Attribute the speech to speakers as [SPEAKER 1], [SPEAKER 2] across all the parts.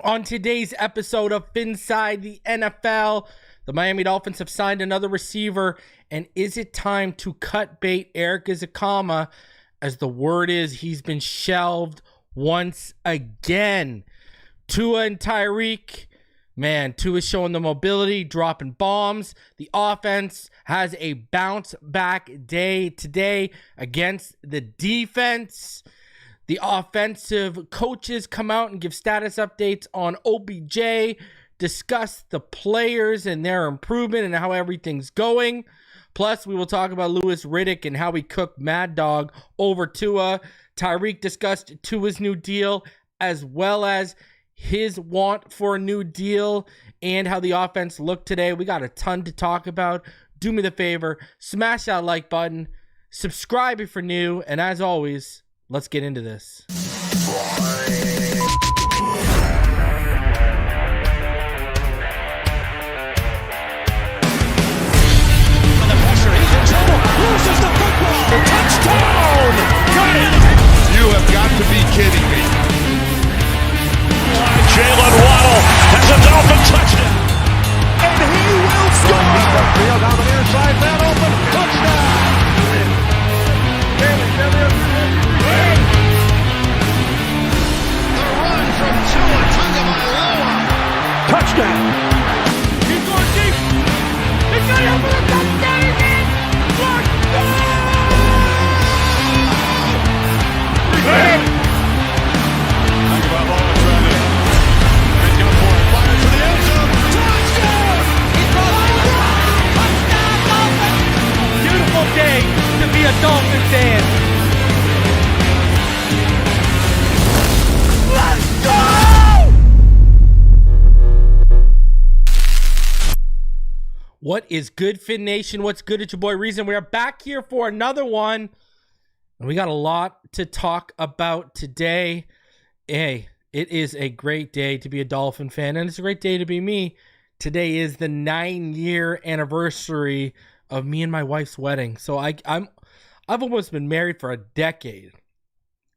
[SPEAKER 1] On today's episode of Phinside The NFL, the Miami Dolphins have signed another receiver, and is it time to cut bait Erik Ezukanma, as the word is he's been shelved once again? Tua and Tyreek, man, Tua's showing the mobility, dropping bombs. The offense has a bounce back day today against the defense. The offensive coaches come out and give status updates on OBJ, discuss the players and their improvement and how everything's going. Plus, we will talk about Riddick and how he cooked Mad Dog over Tua. Tyreek discussed Tua's new deal, as well as his want for a new deal and how the offense looked today. We got a ton to talk about. Do me the favor, smash that like button, subscribe if you're new, and as always, let's get into this.
[SPEAKER 2] Loses the football. Touchdown! Got it! You have got to be kidding me. Jalen Waddle has a Dolphin touchdown. And he will score! Field on the near side, man open. Touchdown! The run from Tua Tagovailoa. Touchdown! He's going deep. He's going over the touchdown again.
[SPEAKER 1] Beautiful day to be a Dolphin fan. Let's go! What is good, Fin Nation? What's good? It's your boy Reason. We are back here for another one, and we got a lot to talk about today. Hey, it is a great day to be a Dolphin fan, and it's a great day to be me. Today is the 9-year anniversary of me and my wife's wedding. So I've almost been married for a decade.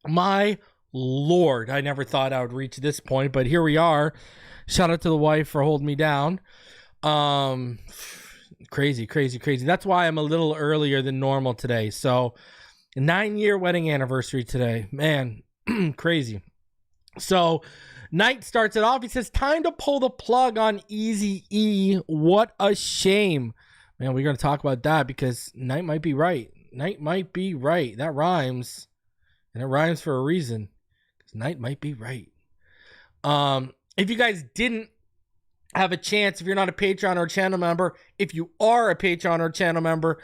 [SPEAKER 1] My Lord, I never thought I would reach this point, but here we are. Shout out to the wife for holding me down. Crazy. That's why I'm a little earlier than normal today. So 9-year wedding anniversary today, man. Crazy. So Knight starts it off. He says, time to pull the plug on Easy-E. What a shame. Man, we're going to talk about that because Knight might be right. That rhymes. And it rhymes for a reason. Because Knight might be right. If you guys didn't have a chance, if you're not a Patreon or channel member, if you are a Patreon or channel member,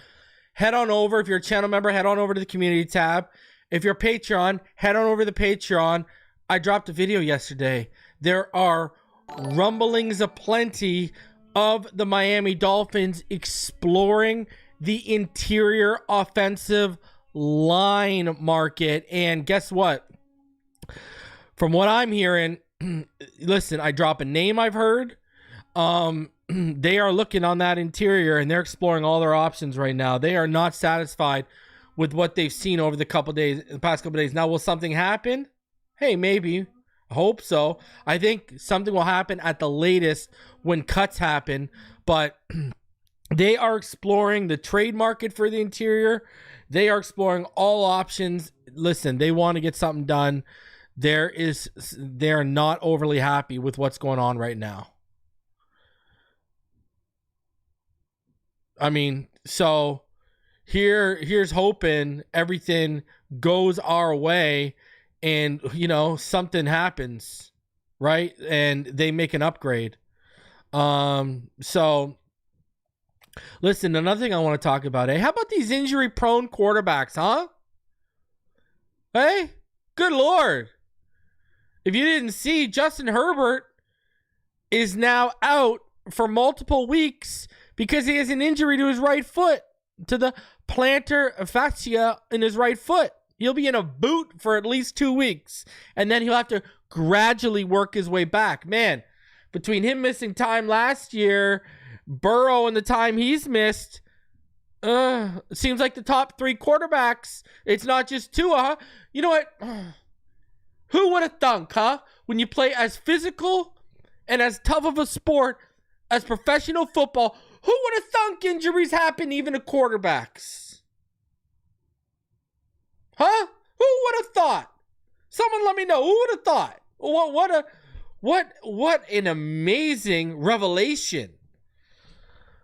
[SPEAKER 1] head on over. If you're a channel member, head on over to the community tab. If you're a Patreon, head on over to the Patreon. I dropped a video yesterday. There are rumblings aplenty of the Miami Dolphins exploring the interior offensive line market. And guess what? From what I'm hearing, listen, I drop a name I've heard. They are looking on that interior and they're exploring all their options right now. They are not satisfied with what they've seen over the past couple days. Now, will something happen? Hey, maybe. I hope so. I think something will happen at the latest when cuts happen, but they are exploring the trade market for the interior. They are exploring all options. Listen, they want to get something done. They're not overly happy with what's going on right now. I mean, so here's hoping everything goes our way and, something happens, right? And they make an upgrade. So listen, another thing I want to talk about, how about these injury-prone quarterbacks, huh? Hey, good Lord. If you didn't see, Justin Herbert is now out for multiple weeks because he has an injury to his right foot, to the plantar fascia in his right foot. He'll be in a boot for at least 2 weeks, and then he'll have to gradually work his way back. Man, between him missing time last year, Burrow and the time he's missed, seems like the top 3 quarterbacks. It's not just Tua, huh? You know what? Who would have thunk, huh? when you play as physical and as tough of a sport as professional football, who would have thunk injuries happen even to quarterbacks? Huh? Who would have thought? Someone let me know. Who would have thought? What an amazing revelation.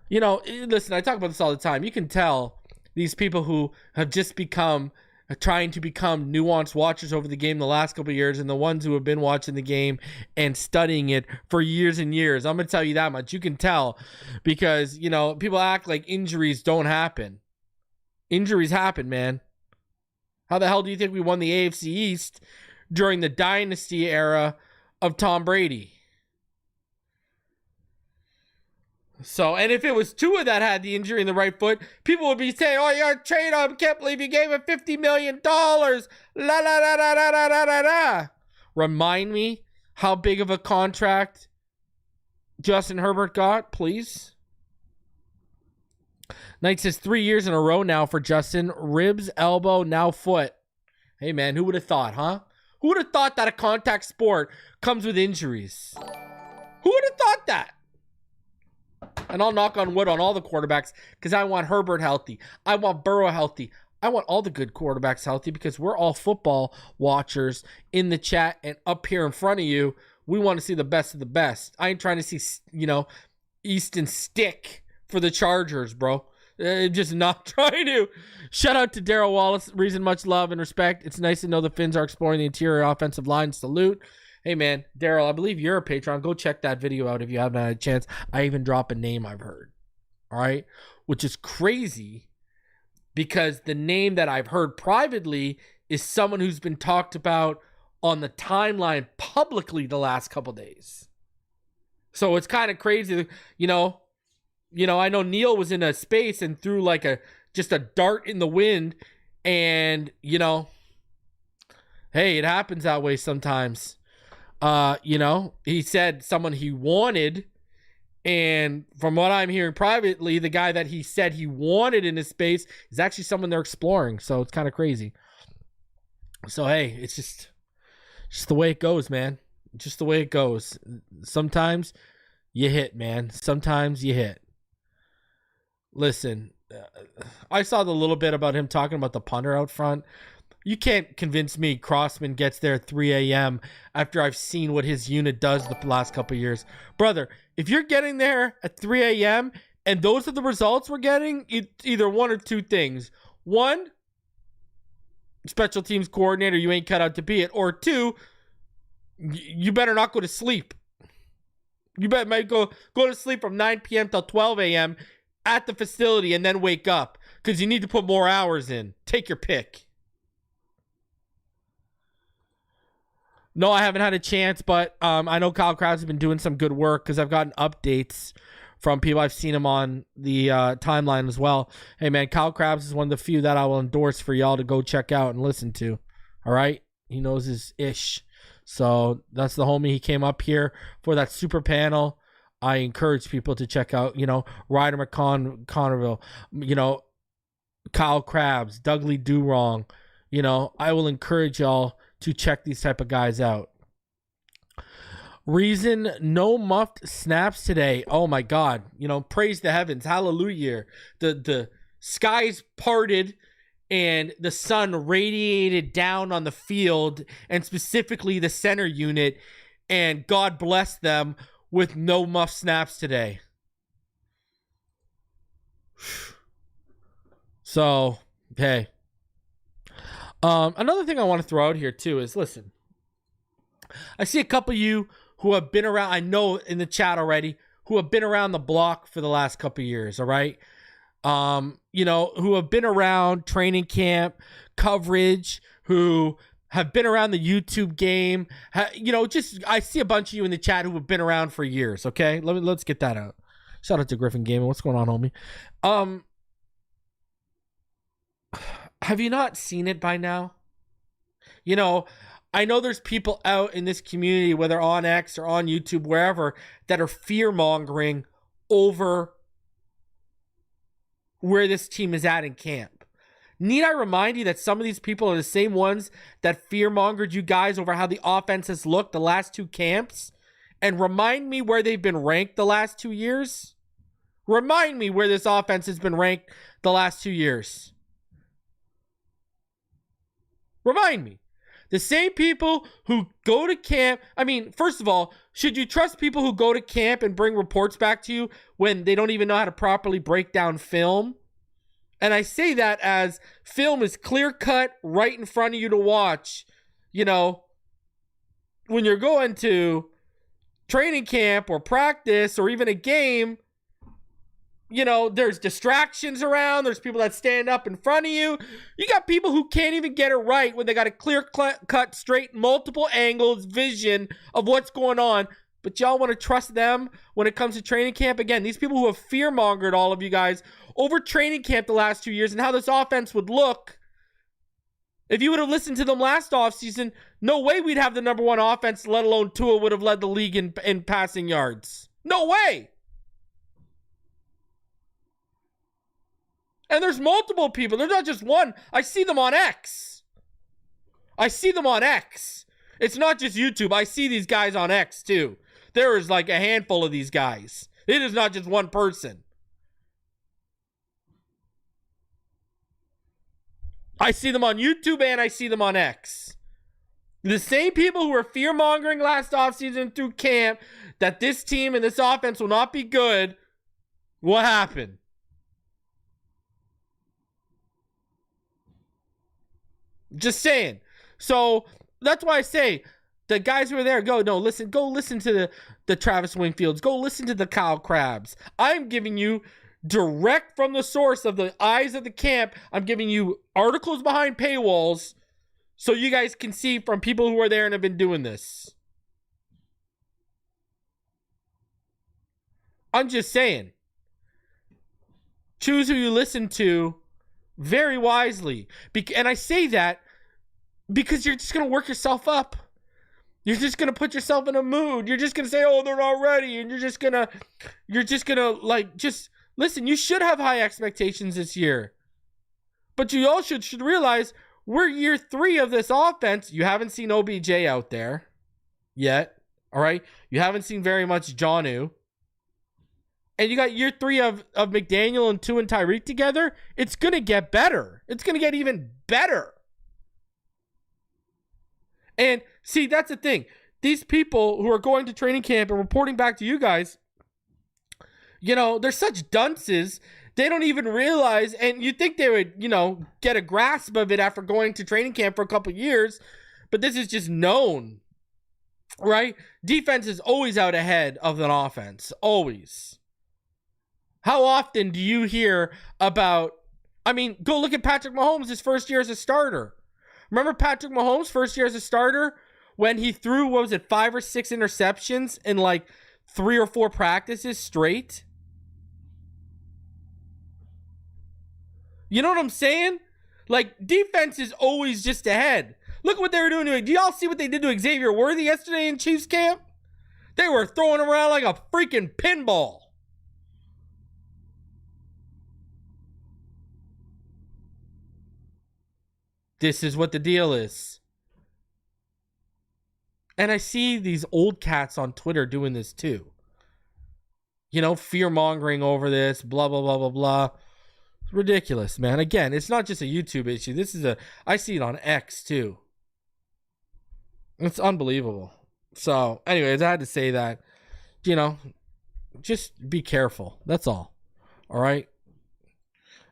[SPEAKER 1] You know, listen, I talk about this all the time. You can tell these people who have just become trying to become nuanced watchers over the game the last couple of years, and the ones who have been watching the game and studying it for years and years. I'm going to tell you that much. You can tell because, you know, people act like injuries don't happen. Injuries happen, man. How the hell do you think we won the AFC East during the dynasty era of Tom Brady? So, and if it was Tua that had the injury in the right foot, people would be saying, oh, you're a trade up. Can't believe you gave him $50 million. La, la, la, la, la, la, la, la, la. Remind me how big of a contract Justin Herbert got, please. Knight says 3 years in a row now for Justin. Ribs, elbow, now foot. Hey, man, who would have thought, huh? Who would have thought that a contact sport comes with injuries? Who would have thought that? And I'll knock on wood on all the quarterbacks because I want Herbert healthy. I want Burrow healthy. I want all the good quarterbacks healthy because we're all football watchers in the chat and up here in front of you. We want to see the best of the best. I ain't trying to see, you know, Easton Stick for the Chargers, bro. Just not trying to. Shout out to Daryl Wallace. Reason, much love and respect. It's nice to know the Finns are exploring the interior offensive line. Salute. Hey, man, Daryl, I believe you're a patron. Go check that video out if you haven't had a chance. I even drop a name I've heard. All right? Which is crazy because the name that I've heard privately is someone who's been talked about on the timeline publicly the last couple days. So it's kind of crazy, you know, I know Neil was in a space and threw like just a dart in the wind and, you know, hey, it happens that way sometimes. You know, he said someone he wanted, and from what I'm hearing privately, the guy that he said he wanted in his space is actually someone they're exploring. So it's kind of crazy. So, hey, it's just the way it goes, man. Just the way it goes. Sometimes you hit, man. Sometimes you hit. Listen, I saw the little bit about him talking about the punter out front. You can't convince me Crossman gets there at 3 a.m. after I've seen what his unit does the last couple of years. Brother, if you're getting there at 3 a.m. and those are the results we're getting, it's either one or two things. One, special teams coordinator, you ain't cut out to be it. Or two, you better not go to sleep. You might go to sleep from 9 p.m. till 12 a.m. at the facility and then wake up because you need to put more hours in. Take your pick. No, I haven't had a chance, but I know Kyle Krabs has been doing some good work because I've gotten updates from people. I've seen him on the timeline as well. Hey, man, Kyle Krabs is one of the few that I will endorse for y'all to go check out and listen to. All right? He knows his ish. So that's the homie. He came up here for that super panel. I encourage people to check out, you know, Ryder McConnerville, you know, Kyle Krabs, Dudley Durong. You know, I will encourage y'all to check these type of guys out. Reason no muffed snaps today. Oh my God. You know, praise the heavens. Hallelujah. The skies parted and the sun radiated down on the field and specifically the center unit, and God bless them with no muff snaps today. So, hey. Another thing I want to throw out here too is, listen, I see a couple of you who have been around, I know in the chat already, who have been around the block for the last couple of years, all right? You know, who have been around training camp coverage, who have been around the YouTube game. You know, just, I see a bunch of you in the chat who have been around for years, okay? Let's get that out. Shout out to Griffin Gaming. What's going on, homie? Have you not seen it by now? You know, I know there's people out in this community, whether on X or on YouTube, wherever, that are fear-mongering over where this team is at in camp. Need I remind you that some of these people are the same ones that fear-mongered you guys over how the offense has looked the last 2 camps? And remind me where they've been ranked the last 2 years? Remind me where this offense has been ranked the last 2 years. Remind me. The same people who go to camp. I mean, first of all, should you trust people who go to camp and bring reports back to you when they don't even know how to properly break down film? And I say that as film is clear cut right in front of you to watch. You know, when you're going to training camp or practice or even a game, you know, there's distractions around. There's people that stand up in front of you. You got people who can't even get it right when they got a clear cut, straight, multiple angles vision of what's going on. But y'all want to trust them when it comes to training camp? Again, these people who have fear-mongered all of you guys over training camp the last 2 years and how this offense would look. If you would have listened to them last offseason, no way we'd have the number 1 offense, let alone Tua would have led the league in passing yards. No way. And there's multiple people. There's not just one. I see them on X. It's not just YouTube. I see these guys on X too. There is like a handful of these guys. It is not just one person. I see them on YouTube and I see them on X. The same people who were fear-mongering last offseason through camp that this team and this offense will not be good. What happened? Just saying. So that's why I say the guys who are there go listen to the Travis Wingfields. Go listen to the Kyle Krabs. I'm giving you direct from the source of the eyes of the camp. I'm giving you articles behind paywalls so you guys can see from people who are there and have been doing this. I'm just saying. Choose who you listen to very wisely. And I say that because you're just going to work yourself up. You're just going to put yourself in a mood. You're just going to say, oh, they're not ready. And you're just going to listen, you should have high expectations this year. But you all should realize we're year 3 of this offense. You haven't seen OBJ out there yet. All right. You haven't seen very much Jonnu. And you got year 3 of McDaniel and Tua and Tyreek together. It's going to get better. It's going to get even better. And see, that's the thing. These people who are going to training camp and reporting back to you guys, you know, they're such dunces. They don't even realize, and you'd think they would, you know, get a grasp of it after going to training camp for a couple years. But this is just known, right? Defense is always out ahead of an offense. Always. How often do you hear about, I mean, go look at Patrick Mahomes, his first year as a starter. Remember Patrick Mahomes' first year as a starter when he threw, 5 or 6 interceptions in like 3 or 4 practices straight? You know what I'm saying? Like, defense is always just ahead. Look at what they were doing to it. Do y'all see what they did to Xavier Worthy yesterday in Chiefs camp? They were throwing him around like a freaking pinball. This is what the deal is. And I see these old cats on Twitter doing this too. You know, fear-mongering over this, blah, blah, blah, blah, blah. It's ridiculous, man. Again, it's not just a YouTube issue. I see it on X too. It's unbelievable. So, anyways, I had to say that, you know, just be careful. That's all. All right?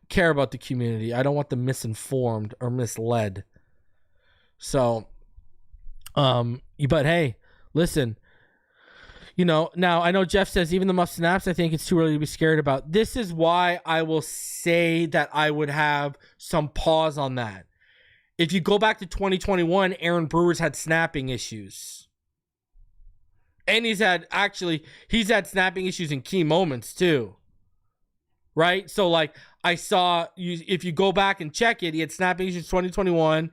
[SPEAKER 1] Care about the community. I don't want them misinformed or misled. So, but hey, listen, you know, now I know Jeff says even the muff snaps, I think it's too early to be scared about. This is why I will say that I would have some pause on that. If you go back to 2021, Aaron Brewer's had snapping issues. And he's had snapping issues in key moments too. Right? So like I saw if you go back and check it, he had snapping issues 2021.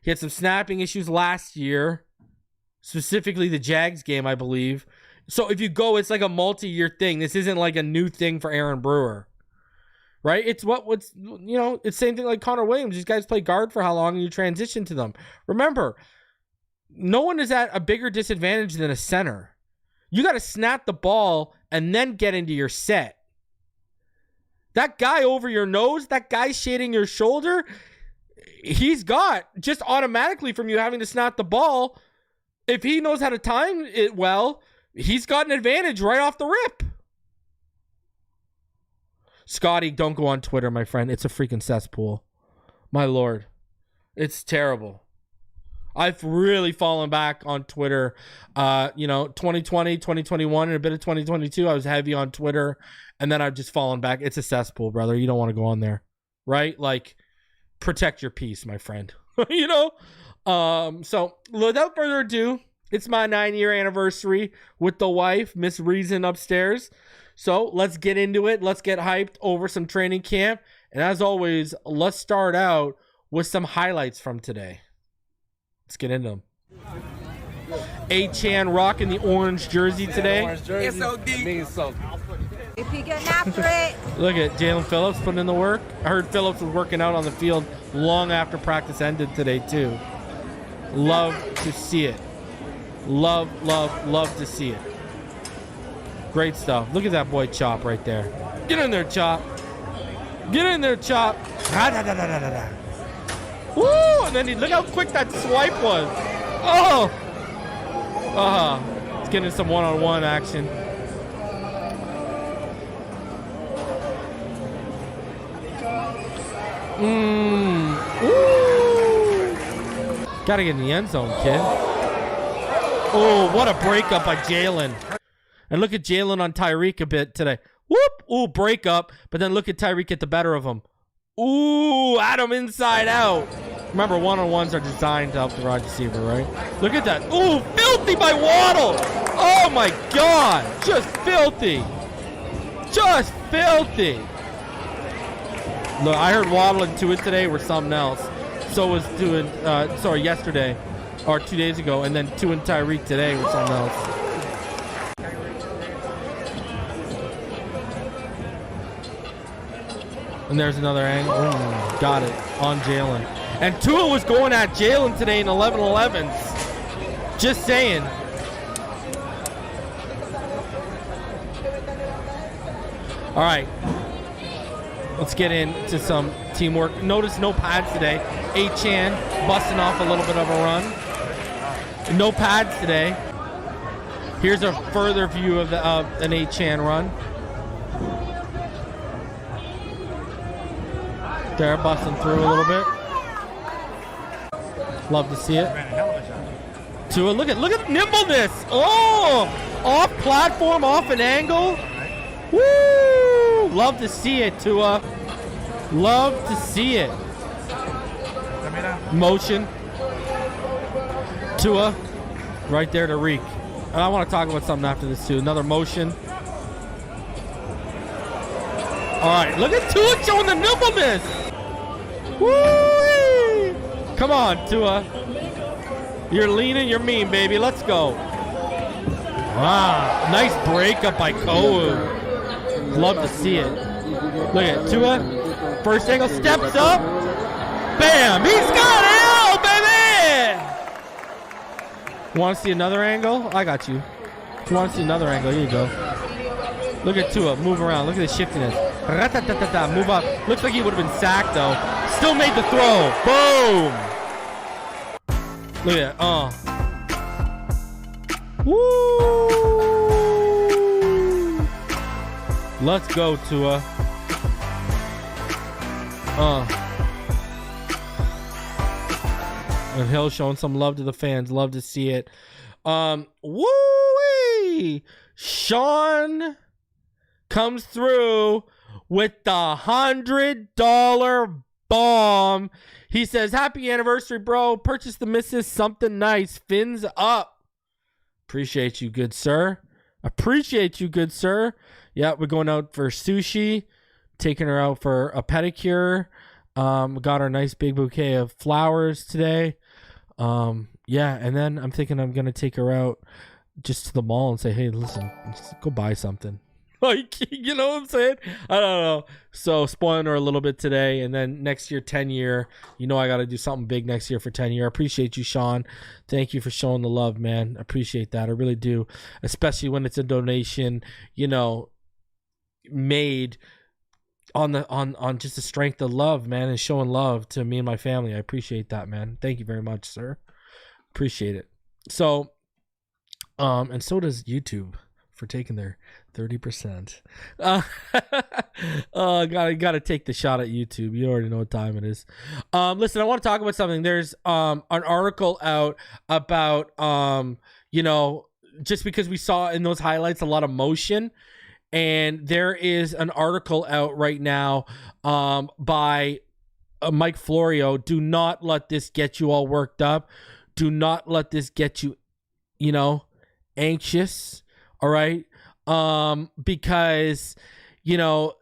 [SPEAKER 1] He had some snapping issues last year, specifically the Jags game, I believe. So if you go, it's like a multi-year thing. This isn't like a new thing for Aaron Brewer. right? It's what's it's same thing like Connor Williams. These guys play guard for how long and you transition to them. Remember, no one is at a bigger disadvantage than a center. You got to snap the ball and then get into your set. That guy over your nose, that guy shading your shoulder, he's got just automatically from you having to snap the ball. If he knows how to time it well, he's got an advantage right off the rip. Scotty, don't go on Twitter, my friend. It's a freaking cesspool. My Lord. It's terrible. I've really fallen back on Twitter. 2020, 2021, and a bit of 2022, I was heavy on Twitter. And then I've just fallen back. It's a cesspool, brother. You don't want to go on there. Right? Like, protect your peace, my friend. So without further ado, it's my 9-year anniversary with the wife, Miss Reason upstairs. So let's get into it. Let's get hyped over some training camp. And as always, let's start out with some highlights from today. Let's get into them. A-Chan rocking the orange jersey today.
[SPEAKER 3] It's so deep.
[SPEAKER 4] Means something.
[SPEAKER 3] If you getting after it.
[SPEAKER 1] Look at Jalen Phillips putting in the work. I heard Phillips was working out on the field long after practice ended today too. Love to see it. Love to see it. Great stuff. Look at that boy Chop right there. Get in there, Chop. Get in there, Chop. Woo! And then look how quick that swipe was. Oh! It's getting some one-on-one action. Ooh! Gotta get in the end zone, kid. Oh, what a breakup by Jalen. And look at Jalen on Tyreek a bit today. Whoop! Ooh, breakup. But then look at Tyreek get the better of him. Ooh, Adam inside out. Remember, one-on-ones are designed to help the wide receiver, right? Look at that. Ooh, filthy by Waddle. Oh, my God. Just filthy. Just filthy. Look, I heard Waddle and Tua today were something else. So was yesterday or 2 days ago. And then Tua and Tyreek today were something else. And there's another angle. Ooh, got it on Jalen. And Tua was going at Jalen today in 11-11s. Just saying. All right. Let's get into some teamwork. Notice no pads today. A-Chan busting off a little bit of a run. No pads today. Here's a further view of an A-Chan run. There, busting through a little bit. Love to see it. Tua, look at nimbleness. Oh, off platform, off an angle. Woo! Love to see it, Tua. Love to see it. Motion. Tua, right there to Reek. And I want to talk about something after this too. Another motion. All right, look at Tua showing the nimbleness. Woo! Come on, Tua. You're lean and you're mean, baby. Let's go. Wow, nice breakup by Kou. Love to see it. Look at Tua. First angle, steps up. Bam! He's got it, baby! Want to see another angle? I got you. If you want to see another angle, here you go. Look at Tua, move around. Look at the shiftiness. Ra-ta-ta-ta-ta, move up. Looks like he would have been sacked, though. Still made the throw. Boom! Look at that. Woo! Let's go, Tua. And Hill showing some love to the fans. Love to see it. Woo-wee! Sean comes through with the $100 bomb. He says, happy anniversary, bro. Purchase the missus something nice. Fins up. Appreciate you, good sir. Appreciate you, good sir. Yeah, we're going out for sushi. Taking her out for a pedicure. Got our nice big bouquet of flowers today. Yeah, and then I'm thinking I'm going to take her out just to the mall and say, hey, listen, let's go buy something. Like, you know what I'm saying? I don't know. So spoiling her a little bit today, and then next year, 10-year. You know I got to do something big next year for 10-year. I appreciate you, Sean. Thank you for showing the love, man. I appreciate that. I really do, especially when it's a donation, you know, made on just the strength of love, man, and showing love to me and my family. I appreciate that, man. Thank you very much, sir. Appreciate it. So, and so does YouTube for taking their 30%. Gotta take the shot at YouTube. You already know what time it is. Listen, I want to talk about something. There's an article out about you know, just because we saw in those highlights a lot of motion, and there is an article out right now by Mike Florio. Do not let this get you all worked up. Do not let this get you, you know, anxious. All right. Because, you know,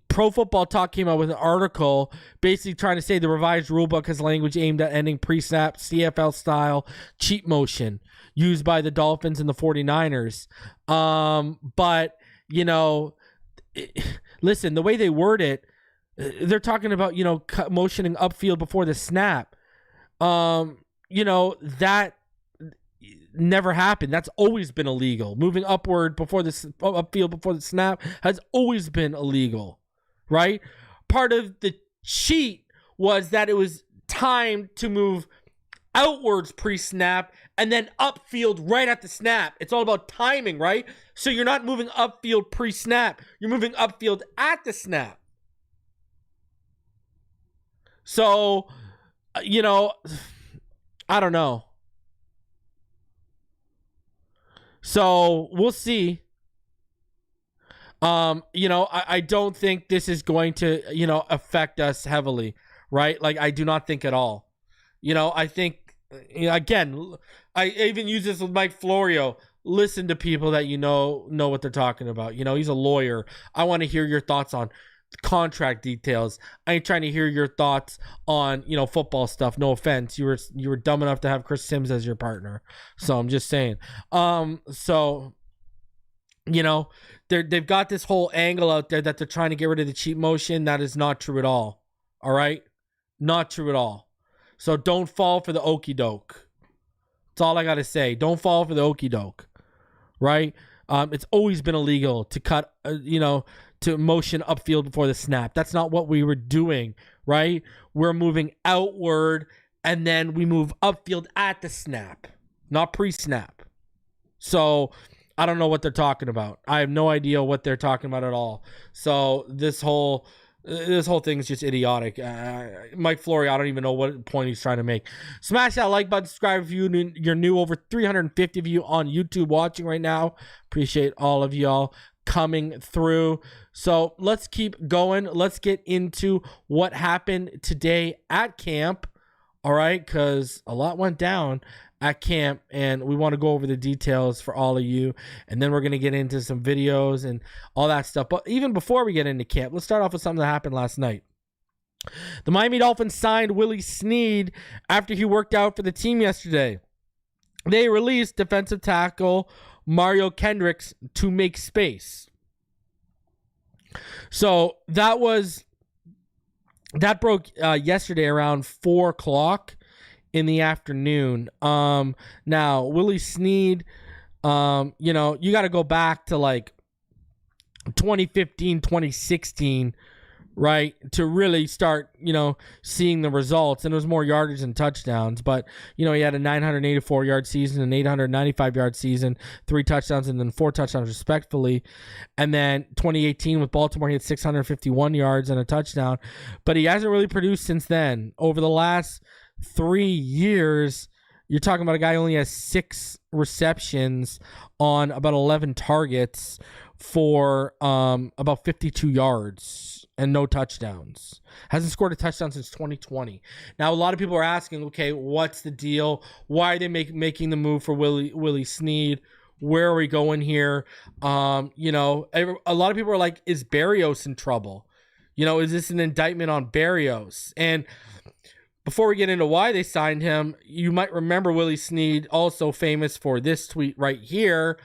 [SPEAKER 1] Pro Football Talk came out with an article basically trying to say the revised rulebook has language aimed at ending pre-snap CFL style cheat motion used by the Dolphins and the 49ers. But, you know, listen, the way they word it, they're talking about, you know, motioning upfield before the snap. You know, that never happened. That's always been illegal. Moving upward before the upfield before the snap has always been illegal, right? Part of the cheat was that it was timed to move outwards pre-snap and then upfield right at the snap. It's all about timing, right? So you're not moving upfield pre-snap. You're moving upfield at the snap. So, you know, I don't know. So we'll see. You know, I don't think this is going to, you know, affect us heavily, right? Like, I do not think at all. You know, I think, you know, again, I even use this with Mike Florio. Listen to people that you know what they're talking about. You know, he's a lawyer. I want to hear your thoughts on contract details. I ain't trying to hear your thoughts on, you know, football stuff. No offense. You were dumb enough to have Chris Sims as your partner. So I'm just saying. So, you know, they've got this whole angle out there that they're trying to get rid of the cheat motion. That is not true at all. All right? Not true at all. So don't fall for the okie doke. That's all I got to say. Don't fall for the okie doke. Right? It's always been illegal to cut, you know, to motion upfield before the snap. That's not what we were doing, right? We're moving outward, and then we move upfield at the snap, not pre-snap. So I don't know what they're talking about. I have no idea what they're talking about at all. So this whole thing is just idiotic. Mike Florio, I don't even know what point he's trying to make. Smash that like button, subscribe if you're new. Over 350 of you on YouTube watching right now. Appreciate all of y'all coming through. So let's keep going. Let's get into what happened today at camp. All right, because a lot went down at camp, and we want to go over the details for all of you, and then we're going to get into some videos and all that stuff. But even before we get into camp, let's start off with something that happened last night. The Miami Dolphins signed Willie Snead after he worked out for the team yesterday. They released defensive tackle Mario Kendricks to make space. So that broke yesterday around 4:00 in the afternoon. Now Willie Snead, you know, you got to go back to like 2015, 2016, right, to really start, you know, seeing the results. And it was more yardage and touchdowns. But, you know, he had a 984-yard season, an 895-yard season, 3 touchdowns, and then 4 touchdowns respectively. And then 2018 with Baltimore, he had 651 yards and a touchdown. But he hasn't really produced since then. Over the last 3 years, you're talking about a guy who only has 6 receptions on about 11 targets for about 52 yards and no touchdowns. Hasn't scored a touchdown since 2020. Now, a lot of people are asking, okay, what's the deal? Why are they making the move for Willie Snead? Where are we going here? You know, a lot of people are like, is Berrios in trouble? You know, is this an indictment on Berrios? And before we get into why they signed him, you might remember Willie Snead, also famous for this tweet right here.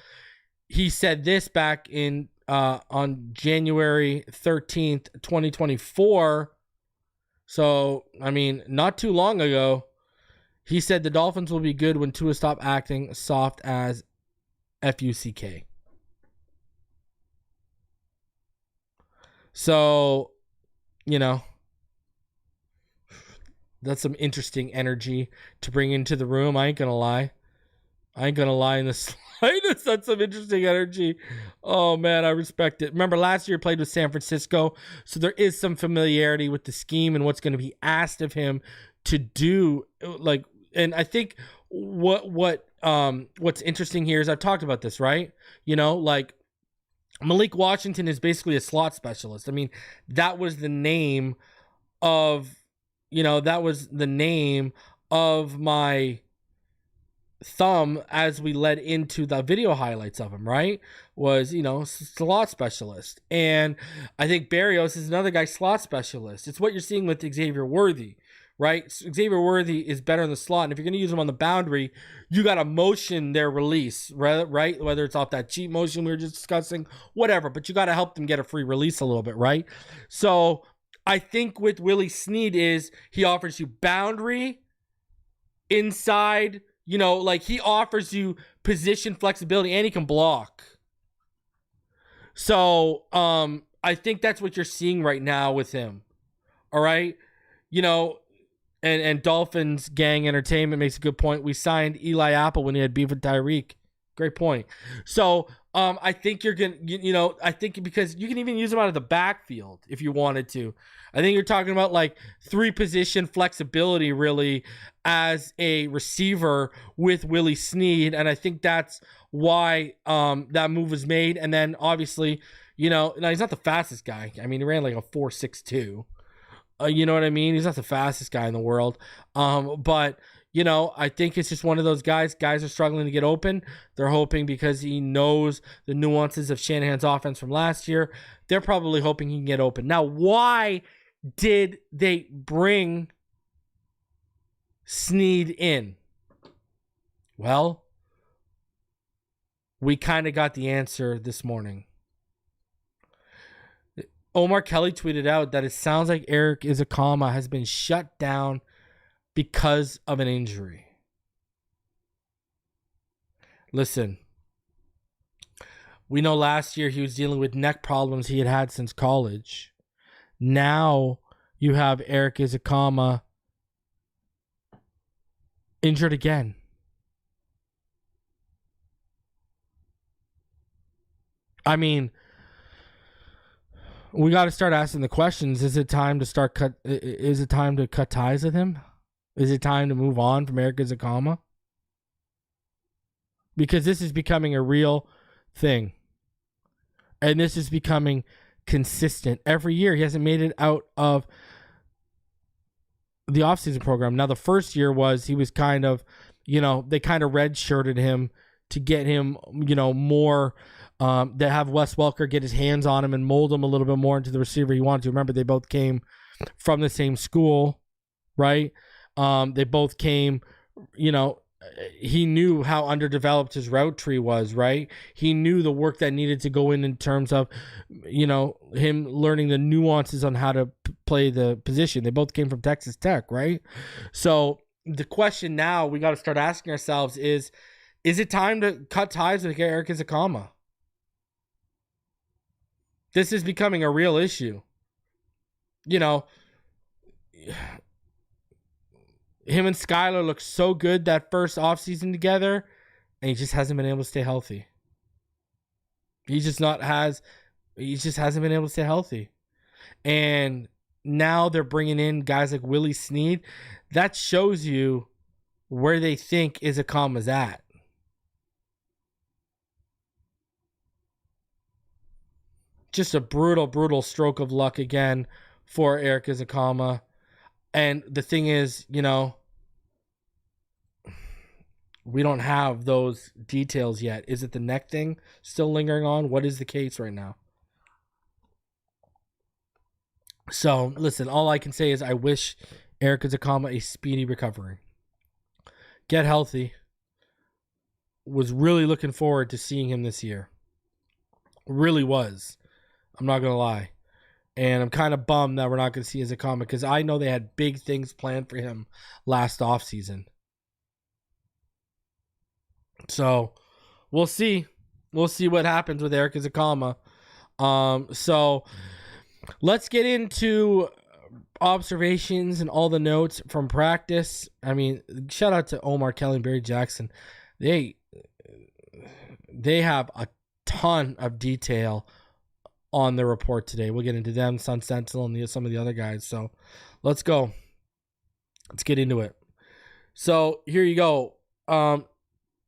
[SPEAKER 1] he said this back in on January 13th, 2024. So, I mean, not too long ago, he said the Dolphins will be good when Tua stop acting soft as FUCK. So, you know, that's some interesting energy to bring into the room. I ain't gonna lie in the slightest. That's some interesting energy. Oh, man, I respect it. Remember, last year he played with San Francisco, so there is some familiarity with the scheme and what's going to be asked of him to do. Like, and I think what's interesting here is I've talked about this, right? You know, like Malik Washington is basically a slot specialist. I mean, that was the name of, my thumb as we led into the video highlights of him, right? Was, slot specialist. And I think Berrios is another guy, slot specialist. It's what you're seeing with Xavier Worthy, right? Xavier Worthy is better in the slot. And if you're going to use him on the boundary, you got to motion their release, right? Whether it's off that cheat motion we were just discussing, whatever, but you got to help them get a free release a little bit, right? So I think with Willie Snead is he offers you boundary, inside, like he offers you position flexibility, and he can block. So I think that's what you're seeing right now with him. All right. And Dolphins Gang Entertainment makes a good point. We signed Eli Apple when he had beef with Tyreek. Great point. So I think you're going to, I think because you can even use him out of the backfield if you wanted to. I think you're talking about like 3-position flexibility really as a receiver with Willie Snead. And I think that's why that move was made. And then obviously, now he's not the fastest guy. I mean, he ran like a 4.62. You know what I mean? He's not the fastest guy in the world. But I think it's just one of those guys. Guys are struggling to get open. They're hoping because he knows the nuances of Shanahan's offense from last year. They're probably hoping he can get open. Now, why did they bring Snead in? Well, we kind of got the answer this morning. Omar Kelly tweeted out that it sounds like Erik Ezukanma has been shut down because of an injury. Listen, we know last year he was dealing with neck problems he had had since college. Now you have Erik Ezukanma injured again. I mean, we got to start asking the questions. Is it time to cut ties with him? Is it time to move on from Erik Ezukanma? Because this is becoming a real thing. And this is becoming consistent. Every year he hasn't made it out of the offseason program. Now the first year he was kind of, they kind of red-shirted him to get him, more, to have Wes Welker get his hands on him and mold him a little bit more into the receiver he wanted to. Remember, they both came from the same school, right? They both came, he knew how underdeveloped his route tree was, right? He knew the work that needed to go in terms of, him learning the nuances on how to play the position. They both came from Texas Tech, right? So the question now we got to start asking ourselves is it time to cut ties with Erik Ezukanma? This is becoming a real issue. Him and Skylar looked so good that first offseason together, and he just hasn't been able to stay healthy. He just hasn't been able to stay healthy. And now they're bringing in guys like Willie Snead. That shows you where they think Ezukanma's at. Just a brutal, brutal stroke of luck again for Erik Ezukanma. And the thing is, we don't have those details yet. Is it the neck thing still lingering on? What is the case right now? So, listen, all I can say is I wish Erik Ezukanma a speedy recovery. Get healthy. Was really looking forward to seeing him this year. Really was. I'm not going to lie. And I'm kind of bummed that we're not going to see Ezukanma because I know they had big things planned for him last offseason. So we'll see. We'll see what happens with Erik Ezukanma. So let's get into observations and all the notes from practice. I mean, shout out to Omar Kelly and Barry Jackson. They have a ton of detail on the report today. We'll get into them, Sun Sentinel, and some of the other guys. So let's go. Let's get into it. So here you go.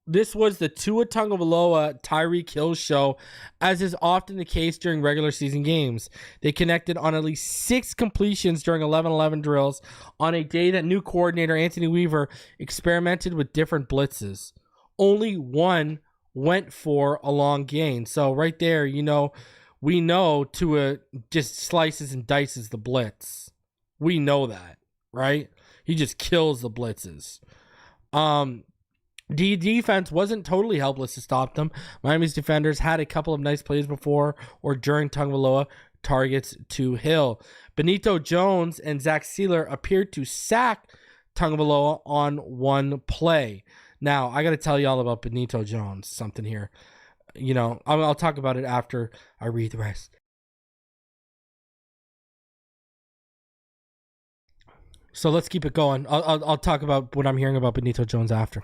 [SPEAKER 1] This was the Tua Tagovailoa Tyreek Hill show, as is often the case during regular season games. They connected on at least 6 completions during 11-11 drills on a day that new coordinator Anthony Weaver experimented with different blitzes. Only one went for a long gain. So right there, we know Tua just slices and dices the blitz. We know that, right? He just kills the blitzes. The defense wasn't totally helpless to stop them. Miami's defenders had a couple of nice plays before or during Tagovailoa targets to Hill. Benito Jones and Zach Sealer appeared to sack Tagovailoa on one play. Now, I got to tell you all about Benito Jones, something here. I'll talk about it after I read the rest. So let's keep it going. I'll talk about what I'm hearing about Benito Jones after.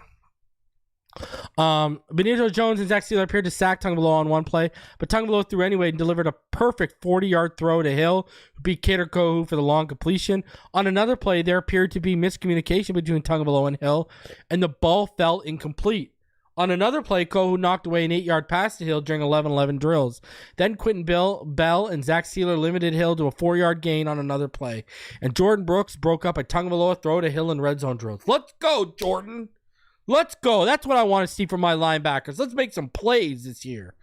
[SPEAKER 1] Benito Jones and Zach Sealer appeared to sack Tagovailoa on one play, but Tagovailoa threw anyway and delivered a perfect 40-yard throw to Hill, who beat Kader Kohu for the long completion. On another play, there appeared to be miscommunication between Tagovailoa and Hill, and the ball fell incomplete. On another play, Kohu knocked away an 8-yard pass to Hill during 11-11 drills. Then Quentin Bell and Zach Sealer limited Hill to a 4-yard gain on another play, and Jordan Brooks broke up a Tagovailoa throw to Hill in red zone drills. Let's go, Jordan! Let's go. That's what I want to see from my linebackers. Let's make some plays this year.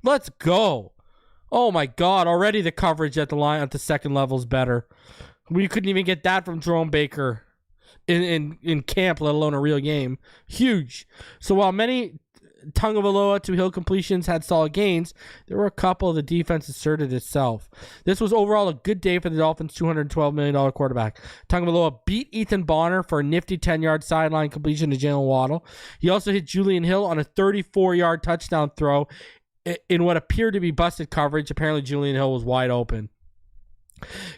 [SPEAKER 1] Let's go. Oh my God. Already the coverage at the line at the second level is better. We couldn't even get that from Jerome Baker in camp, let alone a real game. Huge. So while many Tagovailoa to Hill completions had solid gains, there were a couple the defense asserted itself. This was overall a good day for the Dolphins' $212 million quarterback. Tagovailoa beat Ethan Bonner for a nifty 10-yard sideline completion to Jalen Waddle. He also hit Julian Hill on a 34-yard touchdown throw in what appeared to be busted coverage. Apparently Julian Hill was wide open.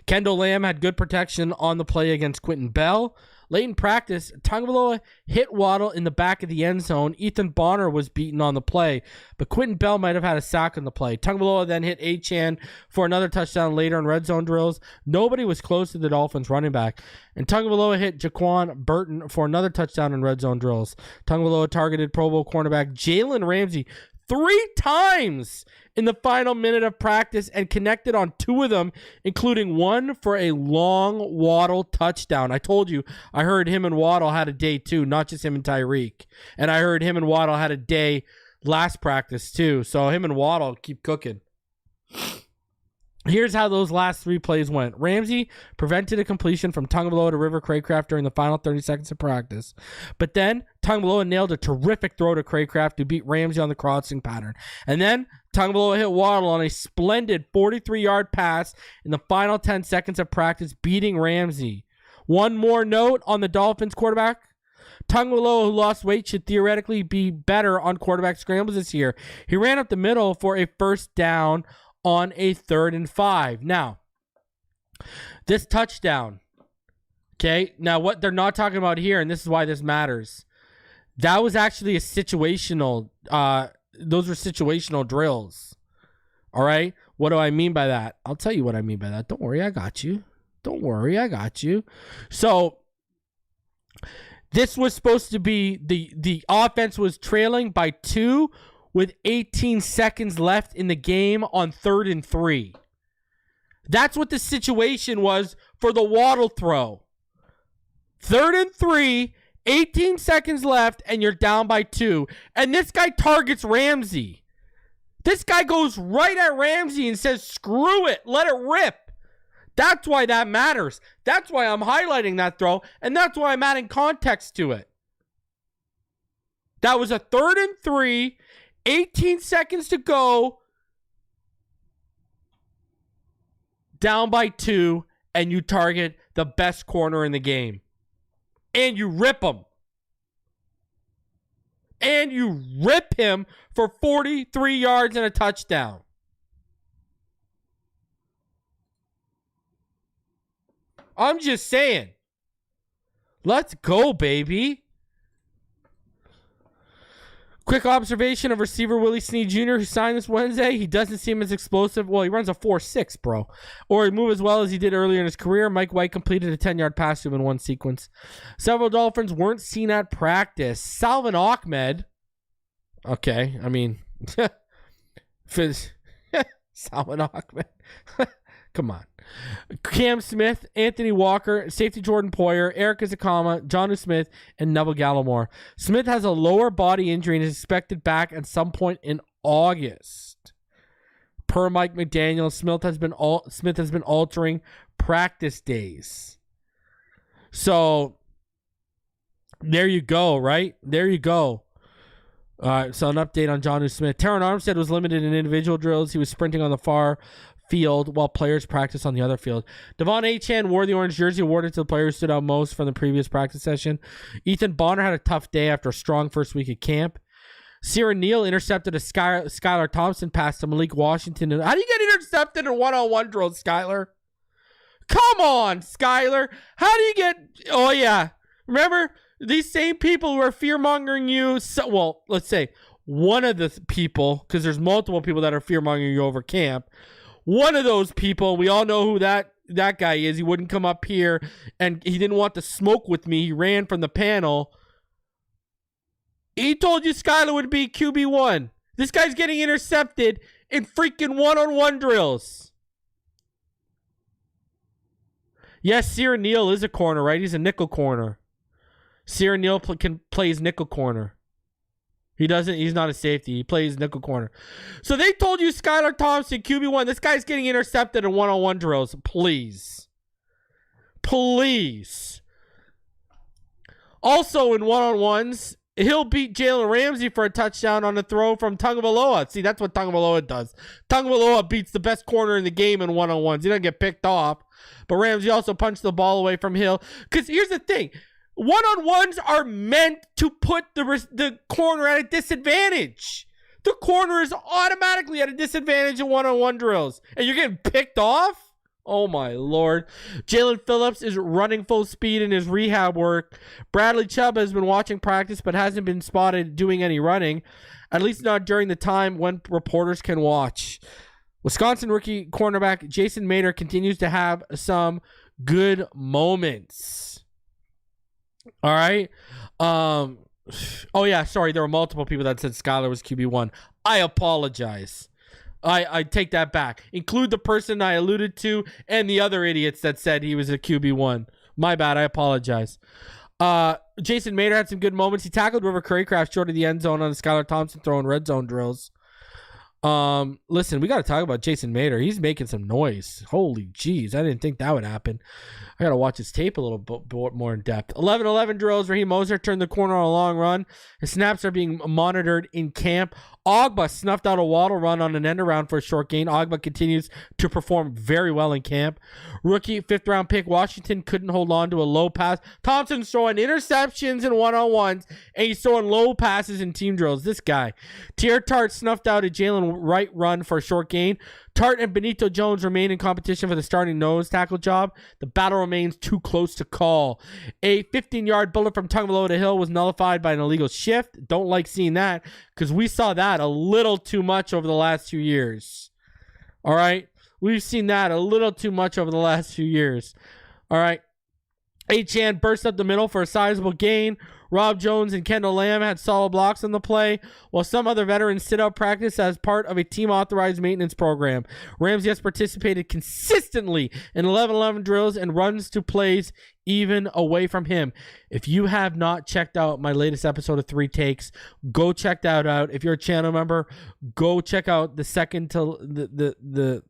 [SPEAKER 1] Kendall Lamb had good protection on the play against Quentin Bell. Late in practice, Tagovailoa hit Waddle in the back of the end zone. Ethan Bonner was beaten on the play, but Quentin Bell might have had a sack on the play. Tagovailoa then hit Achane for another touchdown later in red zone drills. Nobody was close to the Dolphins running back, and Tagovailoa hit Jaquan Burton for another touchdown in red zone drills. Tagovailoa targeted Pro Bowl cornerback Jalen Ramsey 3 times in the final minute of practice and connected on 2 of them, including one for a long Waddle touchdown. I told you, I heard him and Waddle had a day too, not just him and Tyreek. And I heard him and Waddle had a day last practice too. So him and Waddle keep cooking. Here's how those last 3 plays went. Ramsey prevented a completion from Tagovailoa to River Craycraft during the final 30 seconds of practice. But then Tagovailoa nailed a terrific throw to Craycraft to beat Ramsey on the crossing pattern. And then Tagovailoa hit Waddle on a splendid 43-yard pass in the final 10 seconds of practice, beating Ramsey. One more note on the Dolphins quarterback. Tagovailoa, who lost weight, should theoretically be better on quarterback scrambles this year. He ran up the middle for a first down on a 3rd and 5. Now, this touchdown, okay, now what they're not talking about here, and this is why this matters, that was actually a situational, those were situational drills, all right? What do I mean by that? I'll tell you what I mean by that. Don't worry, I got you. Don't worry, I got you. So, this was supposed to be, the offense was trailing by 2 with 18 seconds left in the game on 3rd and 3. That's what the situation was for the Waddle throw. 3rd and 3, 18 seconds left, and you're down by 2. And this guy targets Ramsey. This guy goes right at Ramsey and says, screw it, let it rip. That's why that matters. That's why I'm highlighting that throw, and that's why I'm adding context to it. That was a 3rd and 3, 18 seconds to go. down by 2, and you target the best corner in the game. And you rip him. And you rip him for 43 yards and a touchdown. I'm just saying. Let's go, baby. Quick observation of receiver Willie Snead Jr., who signed this Wednesday. He doesn't seem as explosive. Well, he runs a 4.6, bro. Or he move as well as he did earlier in his career. Mike White completed a 10-yard pass to him in one sequence. Several Dolphins weren't seen at practice. Salvin Ahmed. Okay, I mean, Salvin Ahmed. Come on. Cam Smith, Anthony Walker, safety Jordan Poyer, Erik Ezukanma, Jonnu Smith, and Neville Gallimore. Smith has a lower body injury and is expected back at some point in August. Per Mike McDaniel, Smith has been altering practice days. So there you go, right? There you go. So an update on Jonnu Smith. Terron Armstead was limited in individual drills. He was sprinting on the far field while players practice on the other field. Devon Achane wore the orange jersey awarded to the player who stood out most from the previous practice session. Ethan Bonner had a tough day after a strong first week at camp. Sierra Neal intercepted a Skylar Thompson pass to Malik Washington. How do you get intercepted in one-on-one drills, Skylar? Come on, Skylar. How do you get... Oh, yeah. Remember, these same people who are fear-mongering you... well, let's say one of the people, because there's multiple people that are fear-mongering you over camp. One of those people, we all know who that guy is. He wouldn't come up here, and he didn't want to smoke with me. He ran from the panel. He told you Skylar would be QB1. This guy's getting intercepted in freaking one-on-one drills. Yes, Sierra Neal is a corner, right? He's a nickel corner. Sierra Neal plays nickel corner. He's not a safety. He plays nickel corner. So they told you Skylar Thompson, QB1. This guy's getting intercepted in one-on-one drills. Please. Please. Also in one-on-ones, he'll beat Jalen Ramsey for a touchdown on a throw from Tagovailoa. See, that's what Tagovailoa does. Tagovailoa beats the best corner in the game in one-on-ones. He doesn't get picked off. But Ramsey also punched the ball away from Hill. Because here's the thing. One-on-ones are meant to put the corner at a disadvantage. The corner is automatically at a disadvantage in one-on-one drills. And you're getting picked off? Oh, my Lord. Jalen Phillips is running full speed in his rehab work. Bradley Chubb has been watching practice but hasn't been spotted doing any running, at least not during the time when reporters can watch. Wisconsin rookie cornerback Jason Mader continues to have some good moments. All right. Oh, yeah. Sorry. There were multiple people that said Skylar was QB1. I apologize. I take that back. Include the person I alluded to and the other idiots that said he was a QB1. My bad. I apologize. Jason Mader had some good moments. He tackled River Craycraft short of the end zone on the Skylar Thompson throw in red zone drills. Listen, we got to talk about Jason Mader. He's making some noise. Holy jeez. I didn't think that would happen. I got to watch his tape a little bit more in depth. 11-11 drills. Raheem Moser turned the corner on a long run. His snaps are being monitored in camp. Ogba snuffed out a waddle run on an end around for a short gain. Ogba continues to perform very well in camp. Rookie 5th-round pick Washington couldn't hold on to a low pass. Thompson's throwing interceptions in one-on-ones, and he's throwing low passes in team drills. This guy. Tier Tart snuffed out a Jalen Wright run for a short gain. Tart and Benito Jones remain in competition for the starting nose tackle job. The battle remains too close to call. A 15-yard bullet from Tagovailoa to Hill was nullified by an illegal shift. Don't like seeing that because we saw that a little too much over the last 2 years. All right? We've seen that a little too much over the last few years. All right? Achane burst up the middle for a sizable gain. Rob Jones and Kendall Lamb had solid blocks on the play, while some other veterans sit out practice as part of a team-authorized maintenance program. Ramsey has participated consistently in 11-11 drills and runs to plays even away from him. If you have not checked out my latest episode of 3 Takes, go check that out. If you're a channel member, go check out the second to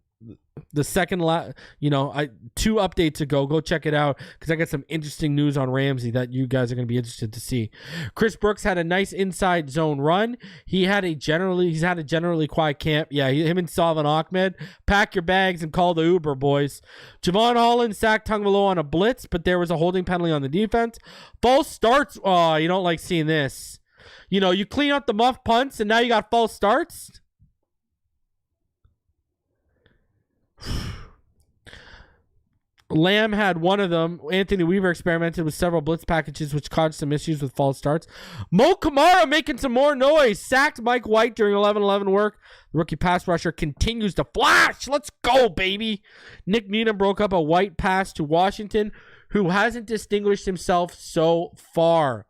[SPEAKER 1] the second two updates ago. Go check it out because I got some interesting news on Ramsey that you guys are going to be interested to see. Chris Brooks had a nice inside zone run. He's had a generally quiet camp. Yeah, him and Salvin Ahmed. Pack your bags and call the Uber, boys. Javon Holland sacked Tagovailoa on a blitz, but there was a holding penalty on the defense. False starts. Oh, you don't like seeing this. You clean up the muff punts and now you got false starts. Lamb had one of them. Anthony Weaver experimented with several blitz packages, which caused some issues with false starts. Mo Kamara making some more noise. Sacked Mike White during 11-11 work. The rookie pass rusher continues to flash. Let's go, baby. Nick Needham broke up a White pass to Washington, who hasn't distinguished himself so far.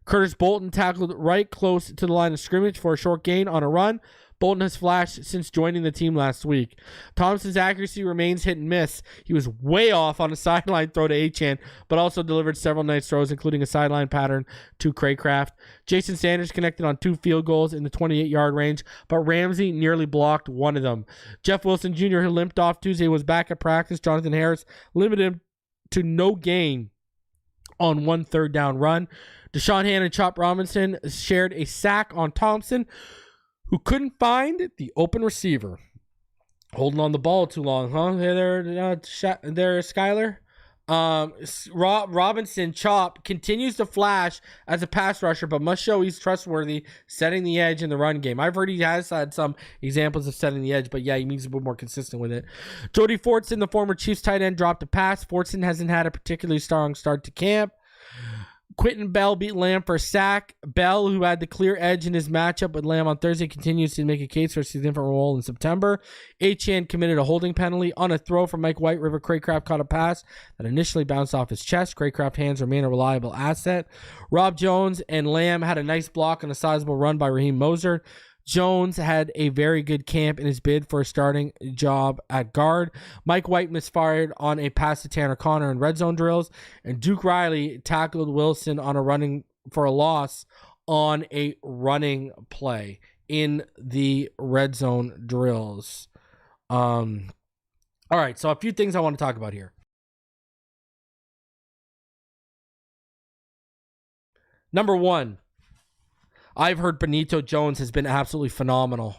[SPEAKER 1] Curtis Bolton tackled right close to the line of scrimmage for a short gain on a run. Bolton has flashed since joining the team last week. Thompson's accuracy remains hit and miss. He was way off on a sideline throw to Achane, but also delivered several nice throws, including a sideline pattern to Craycraft. Jason Sanders connected on 2 field goals in the 28-yard range, but Ramsey nearly blocked one of them. Jeff Wilson Jr., who limped off Tuesday, was back at practice. Jonathan Harris limited him to no gain on 1 third down run. Deshaun Hand and Chop Robinson shared a sack on Thompson, who couldn't find the open receiver. Holding on the ball too long, huh? There, Skyler. Robinson Chop continues to flash as a pass rusher, but must show he's trustworthy, setting the edge in the run game. I've heard he has had some examples of setting the edge, but yeah, he needs to be more consistent with it. Jody Fortson, the former Chiefs tight end, dropped a pass. Fortson hasn't had a particularly strong start to camp. Quentin Bell beat Lamb for a sack. Bell, who had the clear edge in his matchup with Lamb on Thursday, continues to make a case for a significant role in September. Achane committed a holding penalty on a throw from Mike White. River Craycraft caught a pass that initially bounced off his chest. Craycraft hands remain a reliable asset. Rob Jones and Lamb had a nice block on a sizable run by Raheem Mostert. Jones had a very good camp in his bid for a starting job at guard. Mike White misfired on a pass to Tanner Conner in red zone drills, and Duke Riley tackled Wilson on a running for a loss on a running play in the red zone drills. All right, so a few things I want to talk about here. Number one, I've heard Benito Jones has been absolutely phenomenal.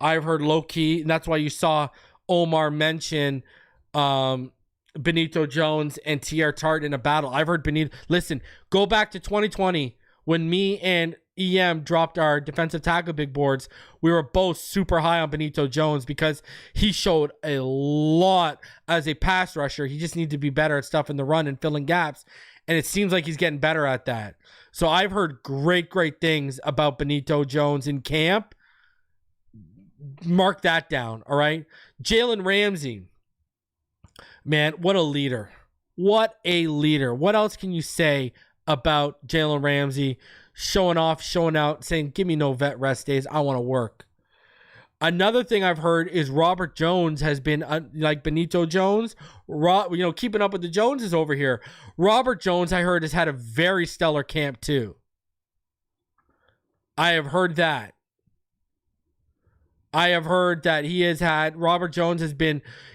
[SPEAKER 1] I've heard low-key, and that's why you saw Omar mention Benito Jones and T.R. Tart in a battle. I've heard Benito. Listen, go back to 2020 when me and EM dropped our defensive tackle big boards. We were both super high on Benito Jones because he showed a lot as a pass rusher. He just needed to be better at stuff in the run and filling gaps, and it seems like he's getting better at that. So I've heard great things about Benito Jones in camp. Mark that down, all right? Jalen Ramsey. Man, what a leader. What a leader. What else can you say about Jalen Ramsey showing off, showing out, saying, give me no vet rest days. I want to work. Another thing I've heard is Robert Jones has been like Benito Jones, keeping up with the Joneses over here. Robert Jones, I heard, has had a very stellar camp too. I have heard that. I have heard that Robert Jones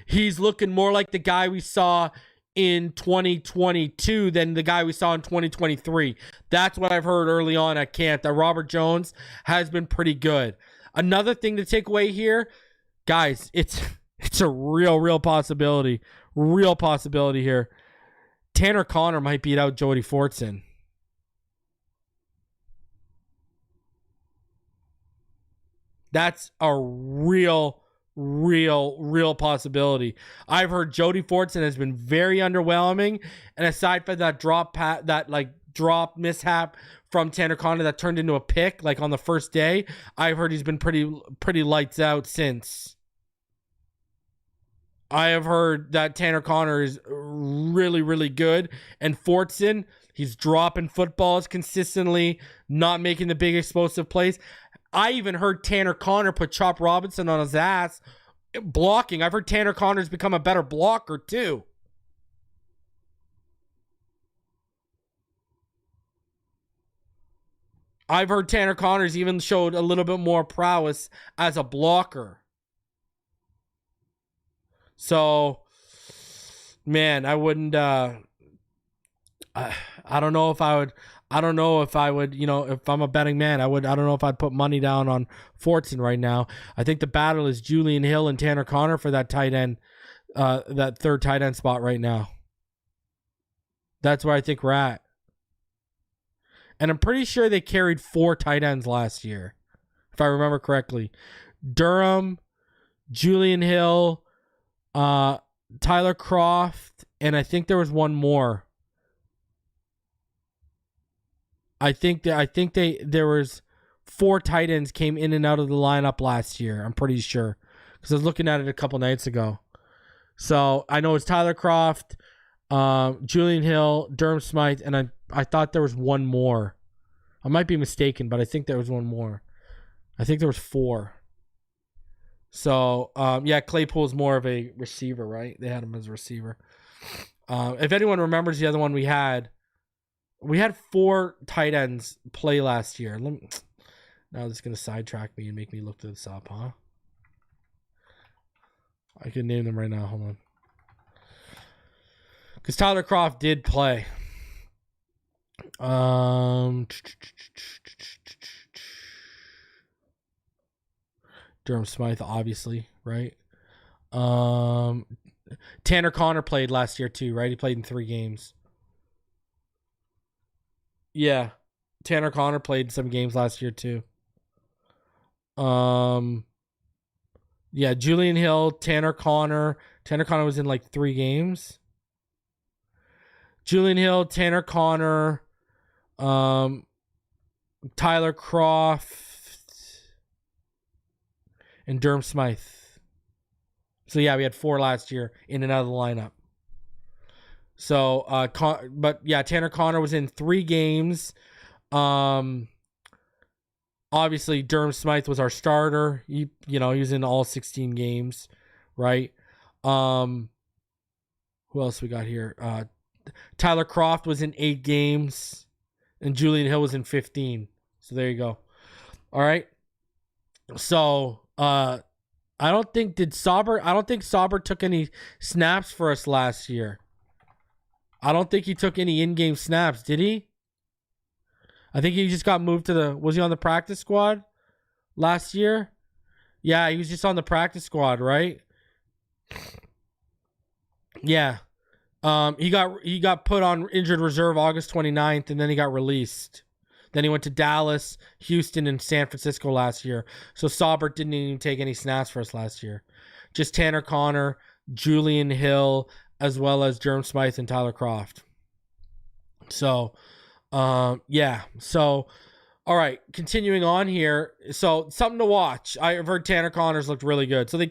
[SPEAKER 1] he's looking more like the guy we saw in 2022 than the guy we saw in 2023. That's what I've heard early on at camp, that Robert Jones has been pretty good. Another thing to take away here, guys, it's a real possibility. Real possibility here. Tanner Conner might beat out Jody Fortson. That's a real possibility. I've heard Jody Fortson has been very underwhelming, and aside from that drop mishap from Tanner Conner that turned into a pick like on the first day, I've heard he's been pretty lights out since. I have heard that Tanner Conner is really good, and Fortson, he's dropping footballs consistently, not making the big explosive plays. I even heard Tanner Conner put Chop Robinson on his ass blocking. I've heard Tanner Conner's become a better blocker too. I've heard Tanner Conner's even showed a little bit more prowess as a blocker. So, man, I wouldn't. I don't know if I would. I don't know if I would. If I'm a betting man, I would. I don't know if I'd put money down on Fortson right now. I think the battle is Julian Hill and Tanner Connor for that tight end, that third tight end spot right now. That's where I think we're at. And I'm pretty sure they carried 4 tight ends last year, if I remember correctly. Durham, Julian Hill, Tyler Croft, and I think there was one more. I think there was 4 tight ends came in and out of the lineup last year. I'm pretty sure because I was looking at it a couple nights ago. So I know it's Tyler Croft, Julian Hill, Durham Smythe, and I thought there was one more. I might be mistaken, but I think there was one more. I think there was 4. So, Claypool's more of a receiver, right? They had him as a receiver. If anyone remembers the other one we had 4 tight ends play last year. Now this is going to sidetrack me and make me look this up, huh? I can name them right now. Hold on. Because Tyler Croft did play. Durham Smythe, obviously, right? Tanner Connor played last year too, right? He played in 3 games. Yeah. Tanner Connor played some games last year too. Julian Hill, Tanner Connor. Tanner Connor was in like 3 games. Julian Hill, Tanner Connor, Tyler Croft, and Durham Smythe. So yeah, we had 4 last year in and out of the lineup. So, Tanner Connor was in 3 games. Obviously Durham Smythe was our starter. He was in all 16 games, right? Who else we got here? Tyler Croft was in 8 games, and Julian Hill was in 15. So there you go. All right. So, I don't think Sauber took any snaps for us last year. I don't think he took any in-game snaps, did he? I think he just got moved to was he on the practice squad last year? Yeah, he was just on the practice squad, right? Yeah. He got put on injured reserve August 29th, and then he got released. Then he went to Dallas, Houston, and San Francisco last year. So Saubert didn't even take any snaps for us last year. Just Tanner Connor, Julian Hill, as well as Durham Smythe and Tyler Croft. So, So, all right, continuing on here. So, something to watch. I've heard Tanner Connor's looked really good. So, they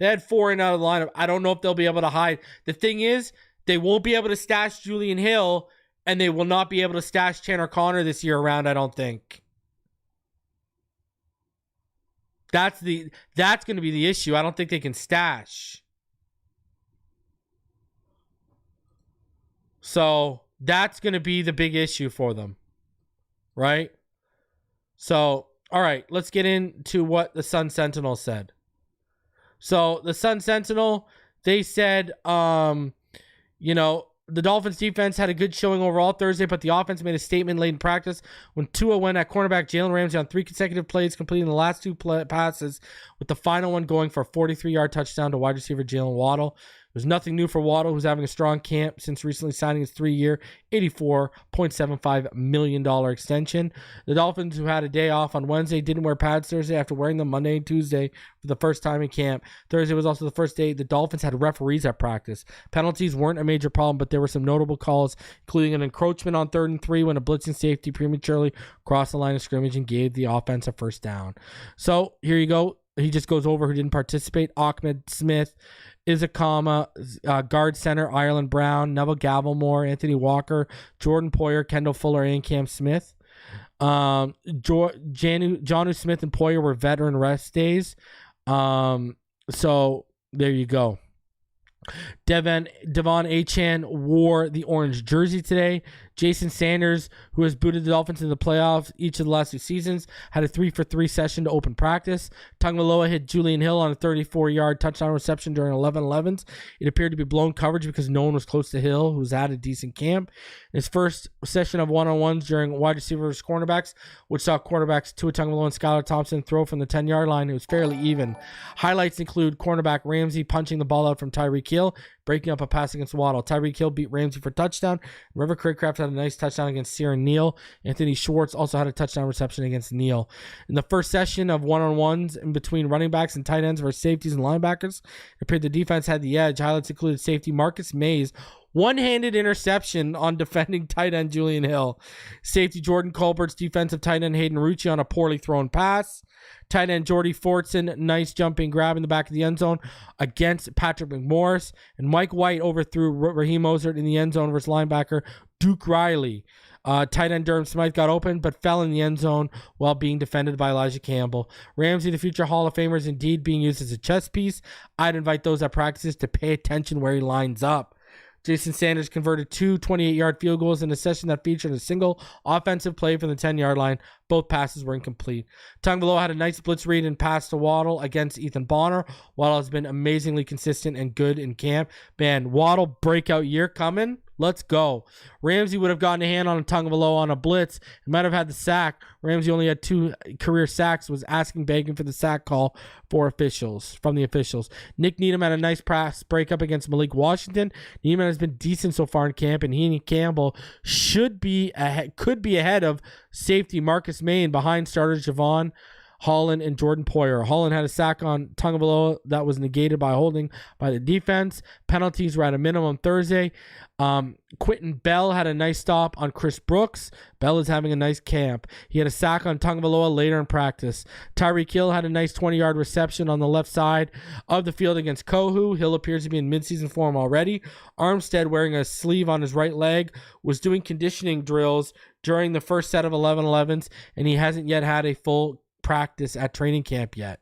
[SPEAKER 1] had 4 in out of the lineup. I don't know if they'll be able to hide. The thing is, they won't be able to stash Julian Hill, and they will not be able to stash Tanner Connor this year around, I don't think. That's going to be the issue. I don't think they can stash. So, that's going to be the big issue for them. Right? So, all right, let's get into what the Sun Sentinel said. So, the Sun Sentinel, they said, the Dolphins defense had a good showing overall Thursday, but the offense made a statement late in practice when Tua went at cornerback Jalen Ramsey on 3 consecutive plays, completing the last 2 passes, with the final one going for a 43-yard touchdown to wide receiver Jalen Waddle. There's nothing new for Waddle, who's having a strong camp since recently signing his 3-year, $84.75 million extension. The Dolphins, who had a day off on Wednesday, didn't wear pads Thursday after wearing them Monday and Tuesday for the first time in camp. Thursday was also the first day the Dolphins had referees at practice. Penalties weren't a major problem, but there were some notable calls, including an encroachment on 3rd and 3 when a blitzing safety prematurely crossed the line of scrimmage and gave the offense a first down. So here you go. He just goes over who didn't participate. Ahmed Smith, Ezukanma, guard center, Ireland Brown, Neville Gallimore, Anthony Walker, Jordan Poyer, Kendall Fuller, and Cam Smith. Jonnu Smith and Poyer were veteran rest days. So there you go. Devon Achane wore the orange jersey today. Jason Sanders, who has booted the Dolphins in the playoffs each of the last 2 seasons, had a 3-for-3 session to open practice. Tagovailoa hit Julian Hill on a 34-yard touchdown reception during 11-11s. It appeared to be blown coverage because no one was close to Hill, who's had a decent camp. His first session of one-on-ones during wide receivers cornerbacks, which saw quarterbacks Tua Tagovailoa and Skylar Thompson throw from the 10-yard line. It was fairly even. Highlights include cornerback Ramsey punching the ball out from Tyreek Hill, breaking up a pass against Waddle. Tyreek Hill beat Ramsey for touchdown. River Craycraft had a nice touchdown against Sierra Neal. Anthony Schwartz also had a touchdown reception against Neal. In the first session of one-on-ones in between running backs and tight ends versus safeties and linebackers, it appeared the defense had the edge. Highlights included safety Marcus Mays one-handed interception on defending tight end Julian Hill. Safety Jordan Colbert's defensive tight end Hayden Rucci on a poorly thrown pass. Tight end Jordy Fortson, nice jumping grab in the back of the end zone against Patrick McMorris. And Mike White overthrew Raheem Mostert in the end zone versus linebacker Duke Riley. Tight end Durham Smythe got open but fell in the end zone while being defended by Elijah Campbell. Ramsey, the future Hall of Famer, is indeed being used as a chess piece. I'd invite those at practices to pay attention where he lines up. Jason Sanders converted 2 28-yard field goals in a session that featured a single offensive play from the 10-yard line. Both passes were incomplete. Tagovailoa had a nice blitz read and pass to Waddle against Ethan Bonner. Waddle has been amazingly consistent and good in camp. Man, Waddle breakout year coming. Let's go. Ramsey would have gotten a hand on Tagovailoa on a blitz and might have had the sack. Ramsey only had 2 career sacks, was begging for the sack call from the officials. Nick Needham had a nice pass breakup against Malik Washington. Needham has been decent so far in camp, and he and Campbell could be ahead of safety Marcus May and behind starters Javon Holland and Jordan Poyer. Holland had a sack on Tagovailoa that was negated by holding by the defense. Penalties were at a minimum Thursday. Quentin Bell had a nice stop on Chris Brooks. Bell is having a nice camp. He had a sack on Tagovailoa later in practice. Tyreek Hill had a nice 20-yard reception on the left side of the field against Kohu. Hill appears to be in midseason form already. Armstead, wearing a sleeve on his right leg, was doing conditioning drills during the first set of 11-11s, and he hasn't yet had a full practice at training camp yet.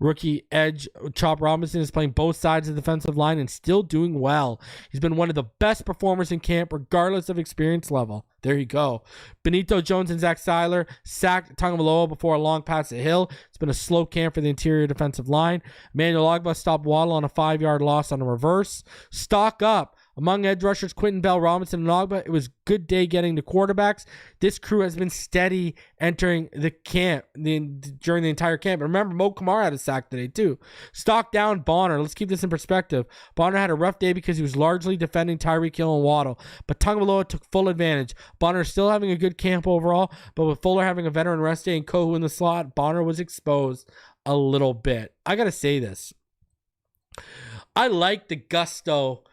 [SPEAKER 1] Rookie edge Chop Robinson is playing both sides of the defensive line and still doing well. He's been one of the best performers in camp regardless of experience level. There you go. Benito Jones and Zach Seiler sacked Tagovailoa before a long pass to Hill. It's been a slow camp for the interior defensive line. Emmanuel Ogbah stopped Waddle on a 5-yard loss on a reverse. Stock up. Among edge rushers Quentin Bell, Robinson, and Ogbah, it was a good day getting to quarterbacks. This crew has been steady entering the camp during the entire camp. And remember, Mo Kamara had a sack today too. Stock down Bonner. Let's keep this in perspective. Bonner had a rough day because he was largely defending Tyreek Hill and Waddle, but Tagovailoa took full advantage. Bonner is still having a good camp overall, but with Fuller having a veteran rest day and Kohu in the slot, Bonner was exposed a little bit. I got to say this. I like the gusto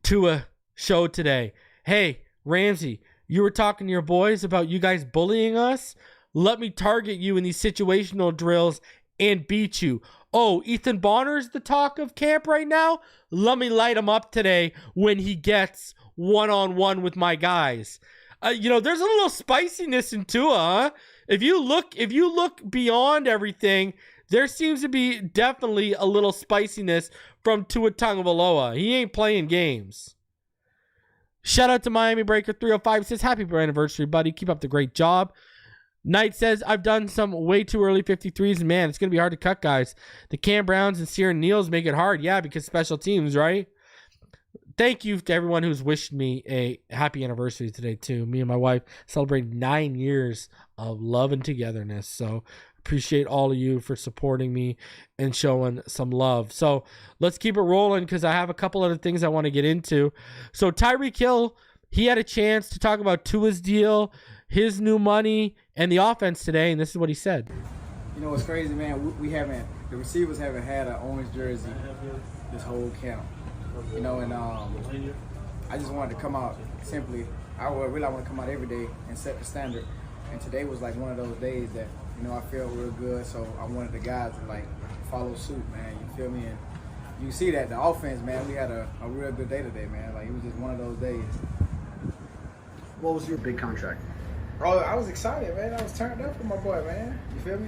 [SPEAKER 1] Tua show today. Hey, Ramsey, you were talking to your boys about you guys bullying us? Let me target you in these situational drills and beat you. Oh, Ethan Bonner's the talk of camp right now? Let me light him up today when he gets one-on-one with my guys. There's a little spiciness in Tua, huh? If you look beyond everything, there seems to be definitely a little spiciness from Tua Tagovailoa. He ain't playing games. Shout out to Miami Breaker 305. Says, happy anniversary, buddy. Keep up the great job. Knight says, I've done some way too early 53s. And man, it's going to be hard to cut, guys. The Cam Browns and Sierra Neals make it hard. Yeah, because special teams, right? Thank you to everyone who's wished me a happy anniversary today, too. Me and my wife celebrated 9 years of love and togetherness. So appreciate all of you for supporting me and showing some love. So let's keep it rolling because I have a couple other things I want to get into. So Tyreek Hill, he had a chance to talk about Tua's deal, his new money, and the offense today, and this is what he said.
[SPEAKER 4] You know what's crazy, man? The receivers haven't had an orange jersey this whole camp. And I just wanted to come out simply. I really want to come out every day and set the standard. And today was like one of those days that, I felt real good. So I wanted the guys to follow suit, man. You feel me? And you see that the offense, man, we had a real good day today, man. It was just one of those days.
[SPEAKER 5] What was your big contract?
[SPEAKER 4] Oh, I was excited, man. I was turned up for my boy, man. You feel me?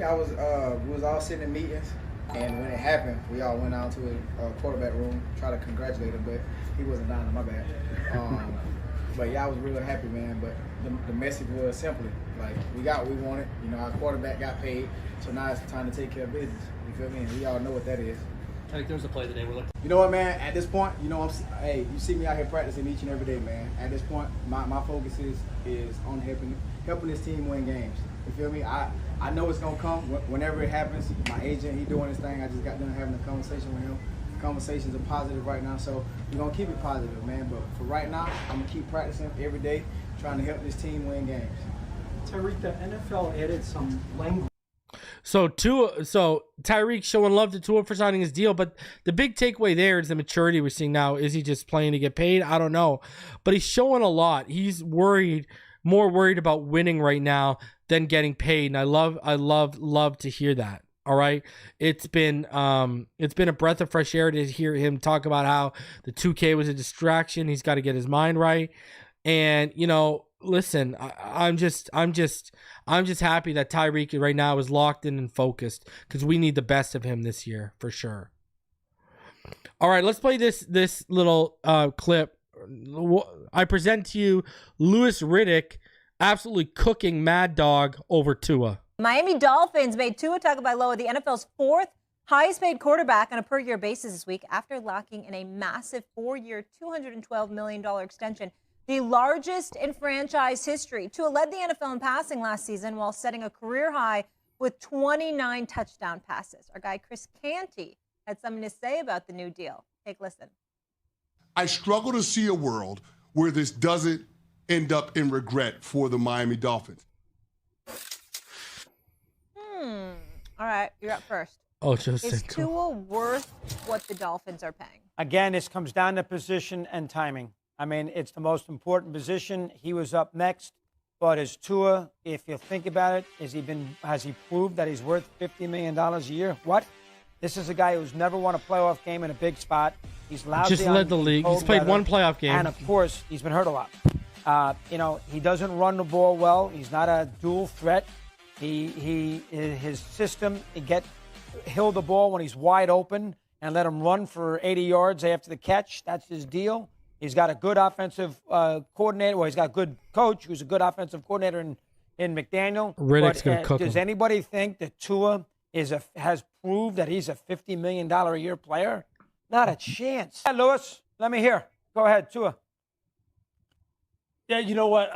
[SPEAKER 4] We was all sitting in meetings, and when it happened, we all went out to a quarterback room, try to congratulate him, but he wasn't down to my bad. But yeah, I was real happy, man. But the message was simply like, we got what we wanted. You know, our quarterback got paid, so now it's time to take care of business. You feel me? And we all know what that is.
[SPEAKER 6] I think there was a play today.
[SPEAKER 4] You know what, man? At this point, you know, hey, you see me out here practicing each and every day, man. At this point, my focus is on helping this team win games. You feel me? I know it's gonna come whenever it happens. My agent, he doing his thing. I just got done having a conversation with him. Conversations are positive right now, so we're gonna keep it positive, man. But for right now, I'm gonna keep practicing every day, trying to help this team win games.
[SPEAKER 7] Tyreek, the NFL added some language.
[SPEAKER 1] So Tyreek showing love to Tua for signing his deal, but the big takeaway there is the maturity we're seeing now. Is he just playing to get paid? I don't know, but he's showing a lot. He's more worried about winning right now than getting paid, and I love to hear that. All right, it's been a breath of fresh air to hear him talk about how the 2K was a distraction. He's got to get his mind right, and you know, listen, I'm just happy that Tyreek right now is locked in and focused because we need the best of him this year for sure. All right, let's play this little clip. I present to you Louis Riddick absolutely cooking Mad Dog over Tua.
[SPEAKER 3] Miami Dolphins made Tua Tagovailoa the NFL's fourth highest-paid quarterback on a per-year basis this week after locking in a massive 4-year, $212 million extension, the largest in franchise history. Tua led the NFL in passing last season while setting a career high with 29 touchdown passes. Our guy Chris Canty had something to say about the new deal. Take a listen.
[SPEAKER 8] I struggle to see a world where this doesn't end up in regret for the Miami Dolphins.
[SPEAKER 3] All right, you're up first.
[SPEAKER 1] Oh, just
[SPEAKER 3] Is Tua worth what the Dolphins are paying?
[SPEAKER 7] Again, this comes down to position and timing. I mean, it's the most important position. He was up next, but as Tua, if you think about it, has he proved that he's worth $50 million a year? What? This is a guy who's never won a playoff game in a big spot. He's lousy.
[SPEAKER 1] Just led the league. He's played one playoff game,
[SPEAKER 7] and of course, he's been hurt a lot. You know, he doesn't run the ball well. He's not a dual threat. His system, he'll the ball when he's wide open and let him run for 80 yards after the catch. That's his deal. He's got a good offensive coordinator. Well, he's got a good coach who's a good offensive coordinator in McDaniel.
[SPEAKER 1] Riddick's going to cook him.
[SPEAKER 7] Does anybody think that Tua has proved that he's a $50 million a year player? Not a chance. Yeah, Lewis, let me hear. Go ahead, Tua.
[SPEAKER 9] Yeah, you know what?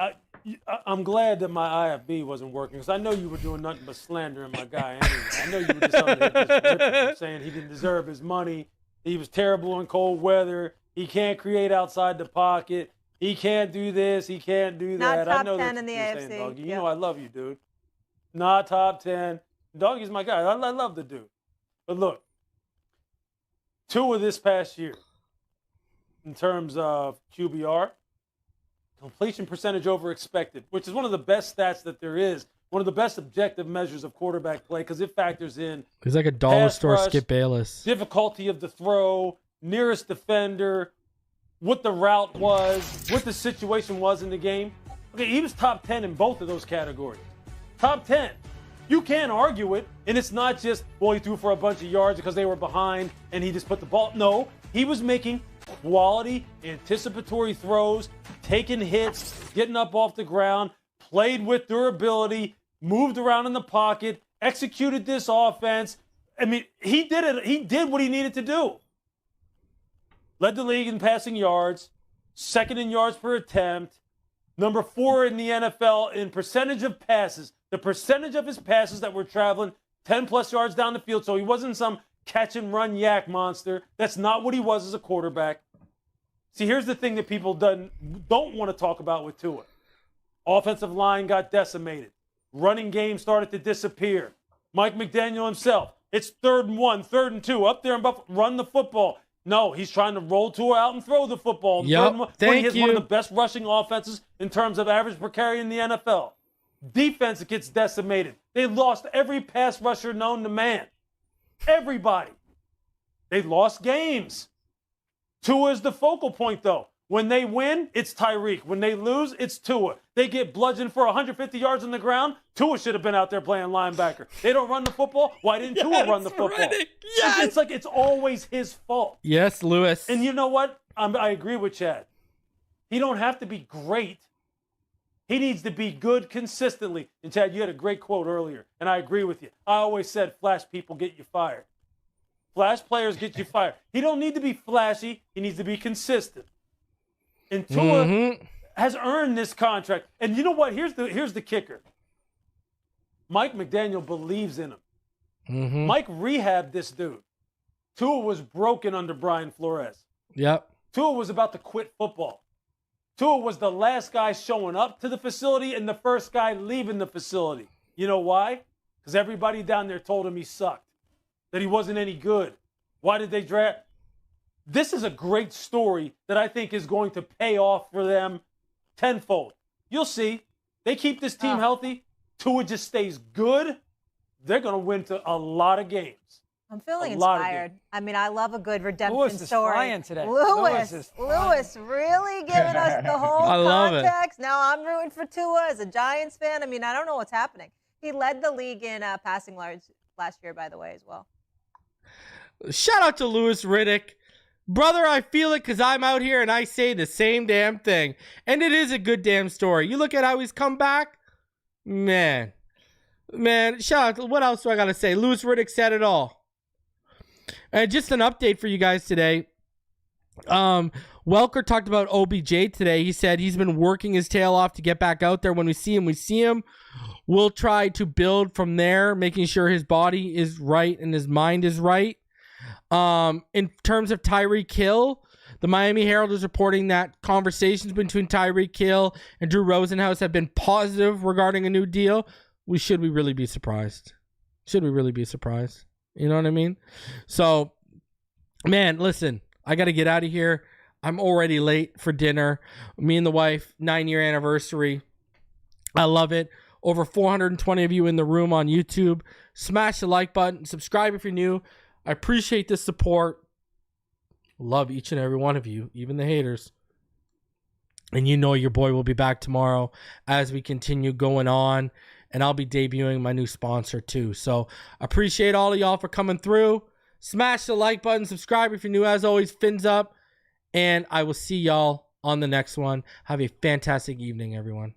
[SPEAKER 9] I'm glad that my IFB wasn't working because I know you were doing nothing but slandering my guy anyway. I know you were just out there just ripping him, saying he didn't deserve his money. He was terrible in cold weather. He can't create outside the pocket. He can't do this. He can't do that.
[SPEAKER 3] Not
[SPEAKER 9] I know
[SPEAKER 3] top 10
[SPEAKER 9] that's
[SPEAKER 3] in the
[SPEAKER 9] what you're
[SPEAKER 3] AFC.
[SPEAKER 9] saying, Doggy. You
[SPEAKER 3] Yep.
[SPEAKER 9] know I love you, dude. Not top 10. Doggy's my guy. I love the dude. But look, Tua this past year, in terms of QBR, completion percentage over expected, which is one of the best stats that there is, one of the best objective measures of quarterback play because it factors in
[SPEAKER 1] He's like a dollar
[SPEAKER 9] pass
[SPEAKER 1] store
[SPEAKER 9] rush,
[SPEAKER 1] Skip Bayless.
[SPEAKER 9] difficulty of the throw, nearest defender, what the route was, what the situation was in the game. Okay, he was top 10 in both of those categories. Top 10. You can't argue it, and it's not just, well, he threw for a bunch of yards because they were behind and he just put the ball. No, he was making quality, anticipatory throws, taking hits, getting up off the ground, played with durability, moved around in the pocket, executed this offense. I mean, he did it. He did what he needed to do. Led the league in passing yards, second in yards per attempt, number 4 in the NFL in percentage of passes. The percentage of his passes that were traveling 10-plus yards down the field, so he wasn't some catch-and-run yak monster. That's not what he was as a quarterback. See, here's the thing that people don't want to talk about with Tua. Offensive line got decimated. Running game started to disappear. Mike McDaniel himself, it's 3rd and 1, 3rd and 2, up there and run the football. No, he's trying to roll Tua out and throw the football.
[SPEAKER 1] Yep,
[SPEAKER 9] He has one of the best rushing offenses in terms of average per carry in the NFL. Defense gets decimated. They lost every pass rusher known to man. Everybody. They lost games. Tua is the focal point, though. When they win, it's Tyreek. When they lose, it's Tua. They get bludgeoned for 150 yards on the ground. Tua should have been out there playing linebacker. They don't run the football. Why didn't Tua run the football?
[SPEAKER 1] Riddick, yes!
[SPEAKER 9] It's like it's always his fault.
[SPEAKER 1] Yes, Lewis.
[SPEAKER 9] And you know what? I agree with Chad. He don't have to be great. He needs to be good consistently. And Chad, you had a great quote earlier, and I agree with you. I always said flash people get you fired. Flash players get you fired. He don't need to be flashy. He needs to be consistent. And Tua has earned this contract. And you know what? Here's the kicker. Mike McDaniel believes in him. Mike rehabbed this dude. Tua was broken under Brian Flores.
[SPEAKER 1] Yep.
[SPEAKER 9] Tua was about to quit football. Tua was the last guy showing up to the facility and the first guy leaving the facility. You know why? Because everybody down there told him he sucked, that he wasn't any good. Why did they draft? This is a great story that I think is going to pay off for them tenfold. You'll see. They keep this team healthy. Tua just stays good. They're going to win a lot of games.
[SPEAKER 3] I'm feeling inspired. I mean, I love a good redemption
[SPEAKER 7] Lewis is
[SPEAKER 3] story.
[SPEAKER 7] flying today.
[SPEAKER 3] Lewis really giving us the whole context. Now I'm rooting for Tua as a Giants fan. I mean, I don't know what's happening. He led the league in passing yards last year, by the way, as well.
[SPEAKER 1] Shout out to Louis Riddick. Brother, I feel it because I'm out here and I say the same damn thing. And it is a good damn story. You look at how he's come back. Man, shout out. What else do I got to say? Louis Riddick said it all. And just an update for you guys today. Welker talked about OBJ today. He said he's been working his tail off to get back out there. When we see him, we see him. We'll try to build from there, making sure his body is right and his mind is right. In terms of Tyreek Hill, the Miami Herald is reporting that conversations between Tyreek Hill and Drew Rosenhaus have been positive regarding a new deal. Should we really be surprised? Should we really be surprised? You know what I mean? So, man, listen, I got to get out of here. I'm already late for dinner. Me and the wife, 9-year anniversary. I love it. Over 420 of you in the room on YouTube. Smash the like button. Subscribe if you're new. I appreciate the support. Love each and every one of you, even the haters. And you know your boy will be back tomorrow as we continue going on. And I'll be debuting my new sponsor too. So appreciate all of y'all for coming through. Smash the like button. Subscribe if you're new. As always, fins up. And I will see y'all on the next one. Have a fantastic evening, everyone.